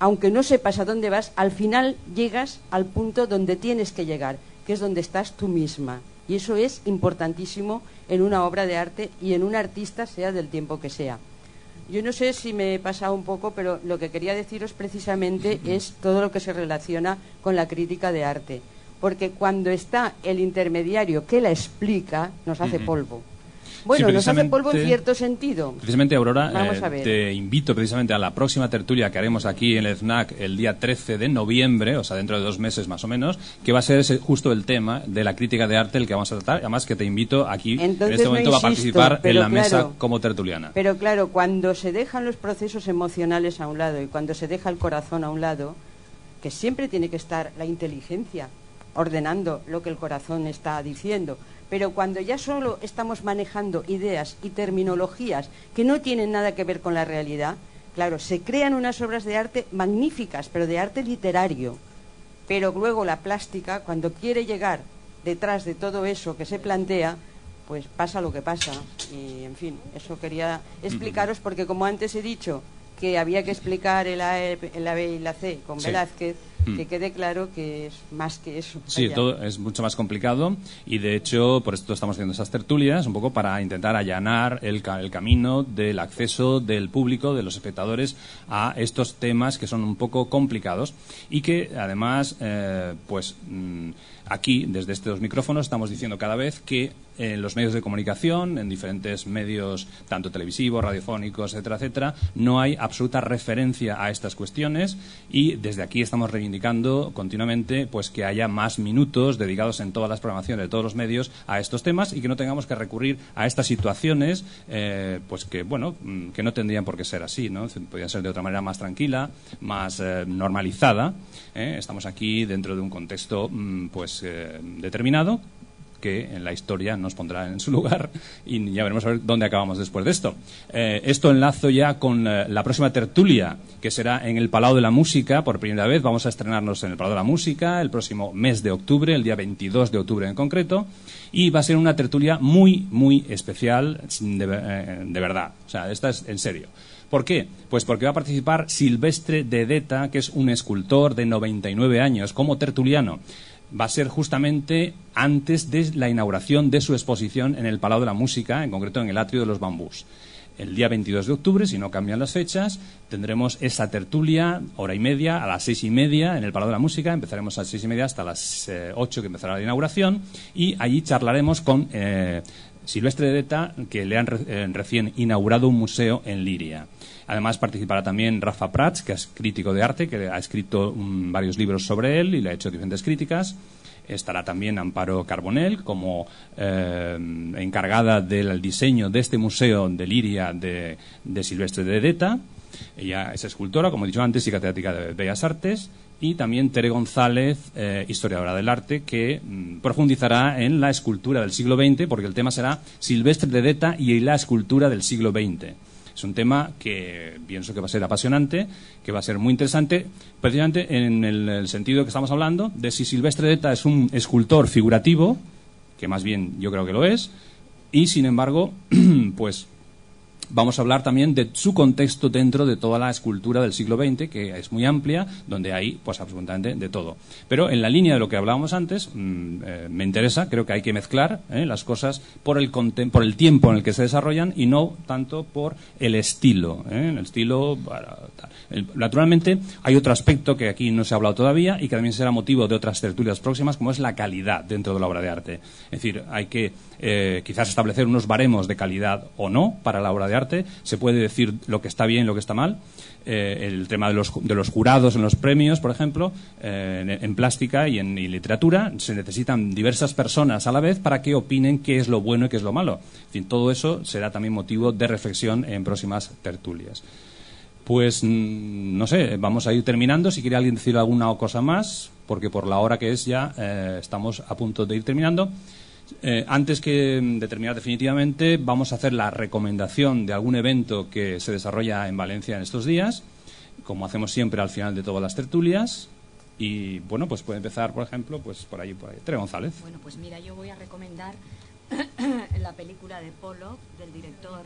H: aunque no sepas a dónde vas, al final llegas al punto donde tienes que llegar, que es donde estás tú misma. Y eso es importantísimo en una obra de arte y en un artista, sea del tiempo que sea. Yo no sé si me he pasado un poco, pero lo que quería deciros precisamente es todo lo que se relaciona con la crítica de arte. Porque cuando está el intermediario que la explica, nos hace polvo. Bueno, sí, nos hace polvo en cierto sentido.
A: Precisamente, Aurora,
H: vamos a ver.
A: Te invito precisamente a la próxima tertulia que haremos aquí en el FNAC el día 13 de noviembre, o sea, dentro de 2 meses más o menos, que va a ser justo el tema de la crítica de arte el que vamos a tratar. Además, que te invito aquí, entonces, en este momento, a participar en la mesa como tertuliana.
H: Pero claro, cuando se dejan los procesos emocionales a un lado y cuando se deja el corazón a un lado, que siempre tiene que estar la inteligencia ordenando lo que el corazón está diciendo. Pero cuando ya solo estamos manejando ideas y terminologías que no tienen nada que ver con la realidad, claro, se crean unas obras de arte magníficas, pero de arte literario. Pero luego la plástica, cuando quiere llegar detrás de todo eso que se plantea, pues pasa lo que pasa. Y, en fin, eso quería explicaros, porque como antes he dicho que había que explicar el A, la B y la C con Velázquez, que quede claro que es más que eso.
A: Sí, todo es mucho más complicado y de hecho por esto estamos haciendo esas tertulias, un poco para intentar allanar el camino del acceso del público, de los espectadores, a estos temas que son un poco complicados y que además, aquí, desde estos micrófonos, estamos diciendo cada vez que en los medios de comunicación, en diferentes medios, tanto televisivos, radiofónicos, etcétera, etcétera, no hay absoluta referencia a estas cuestiones y desde aquí estamos reivindicando continuamente pues que haya más minutos dedicados en todas las programaciones de todos los medios a estos temas y que no tengamos que recurrir a estas situaciones pues que, bueno, que no tendrían por qué ser así, ¿no? Podrían ser de otra manera más tranquila, más normalizada. Estamos aquí dentro de un contexto determinado que en la historia nos pondrá en su lugar y ya veremos a ver dónde acabamos después de esto. Esto enlazo ya con la próxima tertulia, que será en el Palau de la Música. Por primera vez vamos a estrenarnos en el Palau de la Música el próximo mes de octubre, el día 22 de octubre en concreto, y va a ser una tertulia muy, muy especial, de verdad. O sea, esta es en serio. ¿Por qué? Pues porque va a participar Silvestre de Deta, que es un escultor de 99 años, como tertuliano. Va a ser justamente antes de la inauguración de su exposición en el Palau de la Música, en concreto en el Atrio de los Bambús. El día 22 de octubre, si no cambian las fechas, tendremos esa tertulia, 1h30, a las 6:30 en el Palau de la Música. Empezaremos a las 6:30 hasta las 8, que empezará la inauguración, y allí charlaremos con Silvestre de Deta, que le han recién inaugurado un museo en Liria. Además participará también Rafa Prats, que es crítico de arte, que ha escrito varios libros sobre él y le ha hecho diferentes críticas. Estará también Amparo Carbonell como encargada del diseño de este museo de Liria de Silvestre de Deta. Ella es escultora, como he dicho antes, y catedrática de Bellas Artes. Y también Tere González, historiadora del arte, que profundizará en la escultura del siglo XX, porque el tema será Silvestre de Deta y la escultura del siglo XX. Es un tema que pienso que va a ser apasionante, que va a ser muy interesante, precisamente en el sentido que estamos hablando, de si Silvestre de Deta es un escultor figurativo, que más bien yo creo que lo es, y sin embargo, pues vamos a hablar también de su contexto dentro de toda la escultura del siglo XX, que es muy amplia, donde hay pues absolutamente de todo. Pero en la línea de lo que hablábamos antes, me interesa, creo que hay que mezclar las cosas por el tiempo en el que se desarrollan y no tanto por el estilo. El estilo, naturalmente, hay otro aspecto que aquí no se ha hablado todavía y que también será motivo de otras tertulias próximas, como es la calidad dentro de la obra de arte. Es decir, hay que quizás establecer unos baremos de calidad o no para la obra de arte, se puede decir lo que está bien, lo que está mal. El tema de los jurados en los premios, por ejemplo, en plástica y en literatura, se necesitan diversas personas a la vez para que opinen qué es lo bueno y qué es lo malo. En fin, todo eso será también motivo de reflexión en próximas tertulias. Pues no sé, vamos a ir terminando. Si quiere alguien decir alguna cosa más, porque por la hora que es ya estamos a punto de ir terminando. Antes de terminar definitivamente, vamos a hacer la recomendación de algún evento que se desarrolla en Valencia en estos días, como hacemos siempre al final de todas las tertulias. Y bueno, pues puede empezar, por ejemplo, pues por ahí. Tere González.
D: Bueno, pues mira, yo voy a recomendar la película de Pollock del director.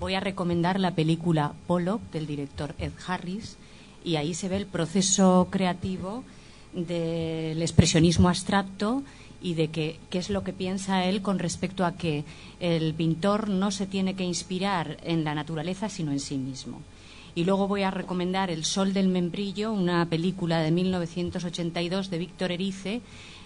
D: Voy a recomendar la película Pollock del director Ed Harris, y ahí se ve el proceso creativo del expresionismo abstracto y de qué es lo que piensa él con respecto a que el pintor no se tiene que inspirar en la naturaleza sino en sí mismo. Y luego voy a recomendar El sol del membrillo, una película de 1982 de Víctor Erice,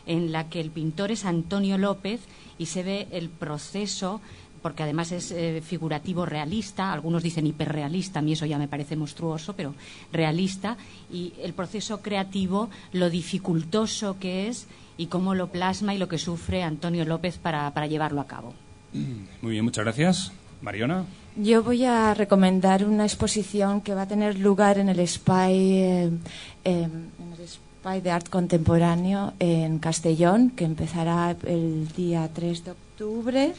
D: en la que el pintor es Antonio López y se ve el proceso, porque además es figurativo realista, algunos dicen hiperrealista, a mí eso ya me parece monstruoso, pero realista, y el proceso creativo, lo dificultoso que es y cómo lo plasma y lo que sufre Antonio López para llevarlo a cabo.
A: Muy bien, muchas gracias. Mariona.
B: Yo voy a recomendar una exposición que va a tener lugar en el SPY, de Arte Contemporáneo en Castellón, que empezará el día 3 de octubre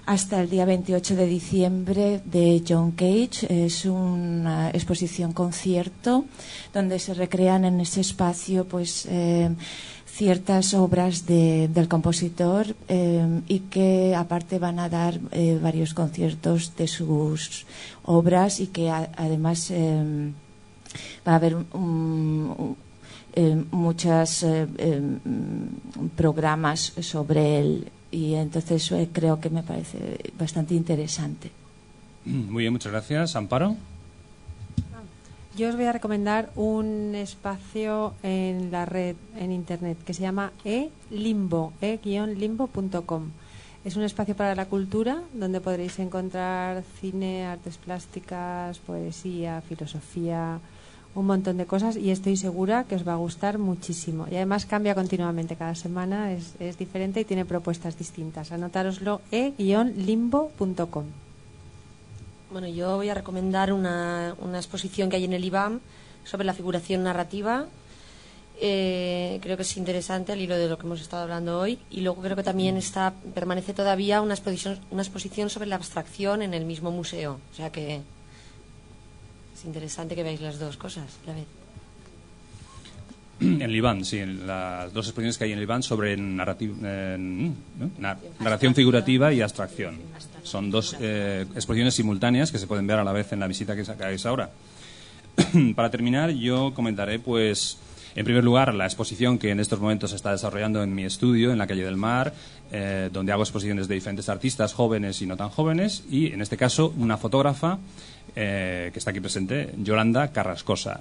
B: hasta el día 28 de diciembre, de John Cage. Es una exposición concierto donde se recrean en ese espacio pues ciertas obras del compositor y que aparte van a dar varios conciertos de sus obras, y que además va a haber muchos programas sobre él, y entonces creo que me parece bastante interesante.
A: Muy bien, muchas gracias. Amparo.
C: Yo os voy a recomendar un espacio en la red, en internet, que se llama elimbo, e-limbo.com. Es un espacio para la cultura donde podréis encontrar cine, artes plásticas, poesía, filosofía, un montón de cosas, y estoy segura que os va a gustar muchísimo. Y además cambia continuamente, cada semana es diferente y tiene propuestas distintas. Anotároslo, e-limbo.com.
E: Bueno, yo voy a recomendar una exposición que hay en el IBAM sobre la figuración narrativa. Creo que es interesante al hilo de lo que hemos estado hablando hoy. Y luego creo que también permanece todavía una exposición sobre la abstracción en el mismo museo. O sea que es interesante que veáis las dos cosas a la vez.
A: En el IBAN, sí, en las dos exposiciones que hay en el IBAN sobre narración figurativa y abstracción. Son dos exposiciones simultáneas que se pueden ver a la vez en la visita que hagáis ahora. Para terminar, yo comentaré, pues, en primer lugar, la exposición que en estos momentos se está desarrollando en mi estudio, en la calle del Mar, donde hago exposiciones de diferentes artistas, jóvenes y no tan jóvenes, y en este caso una fotógrafa que está aquí presente, Yolanda Carrascosa.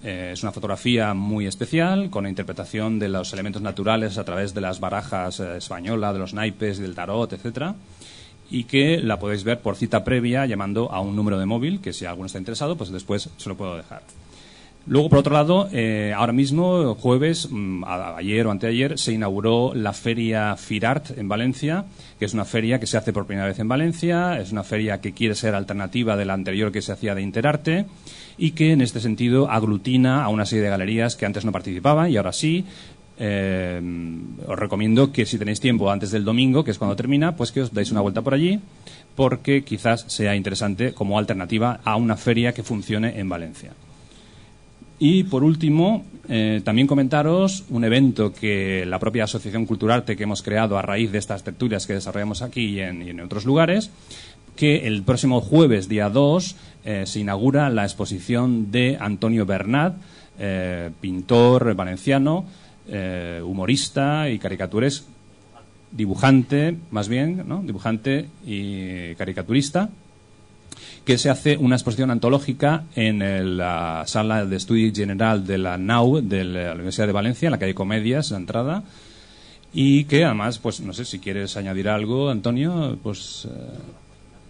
A: Es una fotografía muy especial, con la interpretación de los elementos naturales a través de las barajas españolas, de los naipes, del tarot, etcétera, y que la podéis ver por cita previa llamando a un número de móvil, que si alguno está interesado, pues después se lo puedo dejar. Luego, por otro lado, ahora mismo, jueves, ayer o anteayer, se inauguró la feria Firart en Valencia, que es una feria que se hace por primera vez en Valencia, es una feria que quiere ser alternativa de la anterior que se hacía de Interarte, y que en este sentido aglutina a una serie de galerías que antes no participaban y ahora sí. Os recomiendo que si tenéis tiempo antes del domingo, que es cuando termina, pues que os dais una vuelta por allí, porque quizás sea interesante como alternativa a una feria que funcione en Valencia. Y por último, también comentaros un evento que la propia Asociación Culturarte que hemos creado a raíz de estas tertulias que desarrollamos aquí y en otros lugares, que el próximo jueves, día 2, se inaugura la exposición de Antonio Bernat, pintor valenciano, humorista y caricatures, dibujante, más bien, ¿no? Dibujante y caricaturista, que se hace una exposición antológica en la sala de estudio general de la NAU de la Universidad de Valencia, en la calle Comedias, la entrada, y que además, pues no sé si quieres añadir algo, Antonio, pues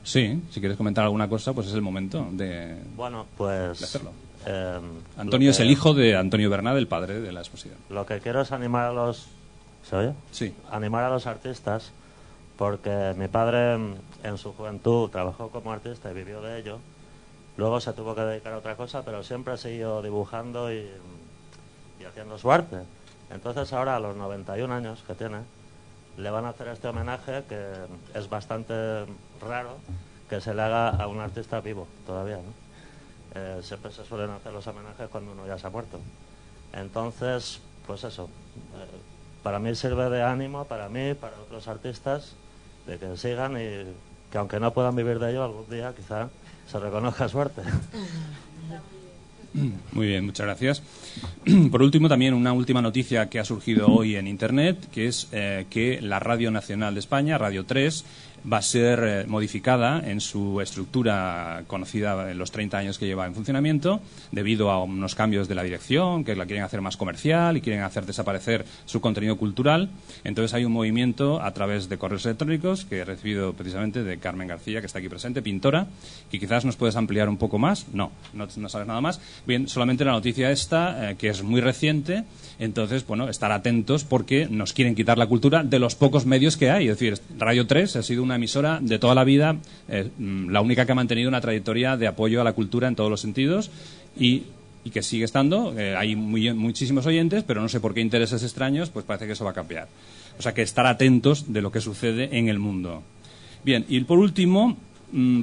A: Sí, si quieres comentar alguna cosa, pues es el momento de, de hacerlo. Antonio es el hijo de Antonio Bernat, el padre de la exposición.
N: Lo que quiero es animar a los... ¿Se oye?
A: Sí.
N: Animar a los artistas, porque mi padre en su juventud trabajó como artista y vivió de ello. Luego se tuvo que dedicar a otra cosa, pero siempre ha seguido dibujando y haciendo su arte. Entonces ahora, a los 91 años que tiene, le van a hacer este homenaje que es bastante raro que se le haga a un artista vivo todavía, ¿no? Siempre se suelen hacer los homenajes cuando uno ya se ha muerto. Entonces, pues eso, para mí sirve de ánimo, para mí, para otros artistas, de que sigan y que aunque no puedan vivir de ello, algún día quizá se reconozca suerte.
A: Muy bien, muchas gracias. Por último, también una última noticia que ha surgido hoy en Internet, que es que la Radio Nacional de España, Radio 3, va a ser modificada en su estructura conocida en los 30 años que lleva en funcionamiento, debido a unos cambios de la dirección, que la quieren hacer más comercial y quieren hacer desaparecer su contenido cultural. Entonces hay un movimiento a través de correos electrónicos que he recibido precisamente de Carmen García, que está aquí presente, pintora, que quizás nos puedes ampliar un poco más. No sabes nada más. Bien, solamente la noticia esta, que es muy reciente. Entonces, bueno, estar atentos porque nos quieren quitar la cultura de los pocos medios que hay. Es decir, Radio 3 ha sido una emisora de toda la vida, la única que ha mantenido una trayectoria de apoyo a la cultura en todos los sentidos y que sigue estando. Hay muchísimos oyentes, pero no sé por qué intereses extraños, pues parece que eso va a cambiar. O sea, que estar atentos de lo que sucede en el mundo. Bien, y por último,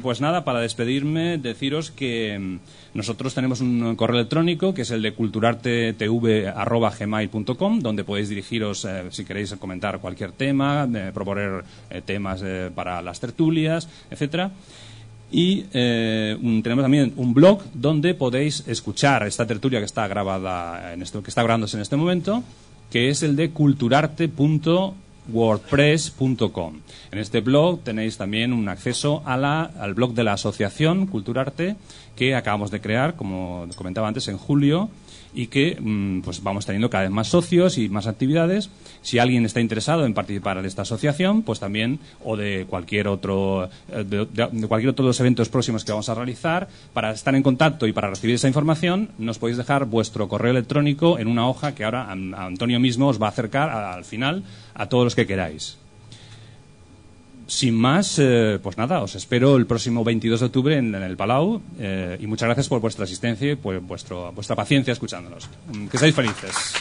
A: pues nada, para despedirme, deciros que nosotros tenemos un correo electrónico que es el de culturartetv@gmail.com, donde podéis dirigiros si queréis comentar cualquier tema, proponer temas para las tertulias, etcétera. Y tenemos también un blog donde podéis escuchar esta tertulia que está grabada que está grabándose en este momento, que es el de culturarte.wordpress.com. En este blog tenéis también un acceso al blog de la Asociación Culturarte, que acabamos de crear, como comentaba antes, en julio, y que pues vamos teniendo cada vez más socios y más actividades. Si alguien está interesado en participar de esta asociación, pues también, o de cualquier otro de cualquier otro de los eventos próximos que vamos a realizar, para estar en contacto y para recibir esa información, nos podéis dejar vuestro correo electrónico en una hoja que ahora Antonio mismo os va a acercar al final a todos los que queráis. Sin más, pues nada, os espero el próximo 22 de octubre en el Palau, y muchas gracias por vuestra asistencia y por vuestra paciencia escuchándonos. Que seáis felices.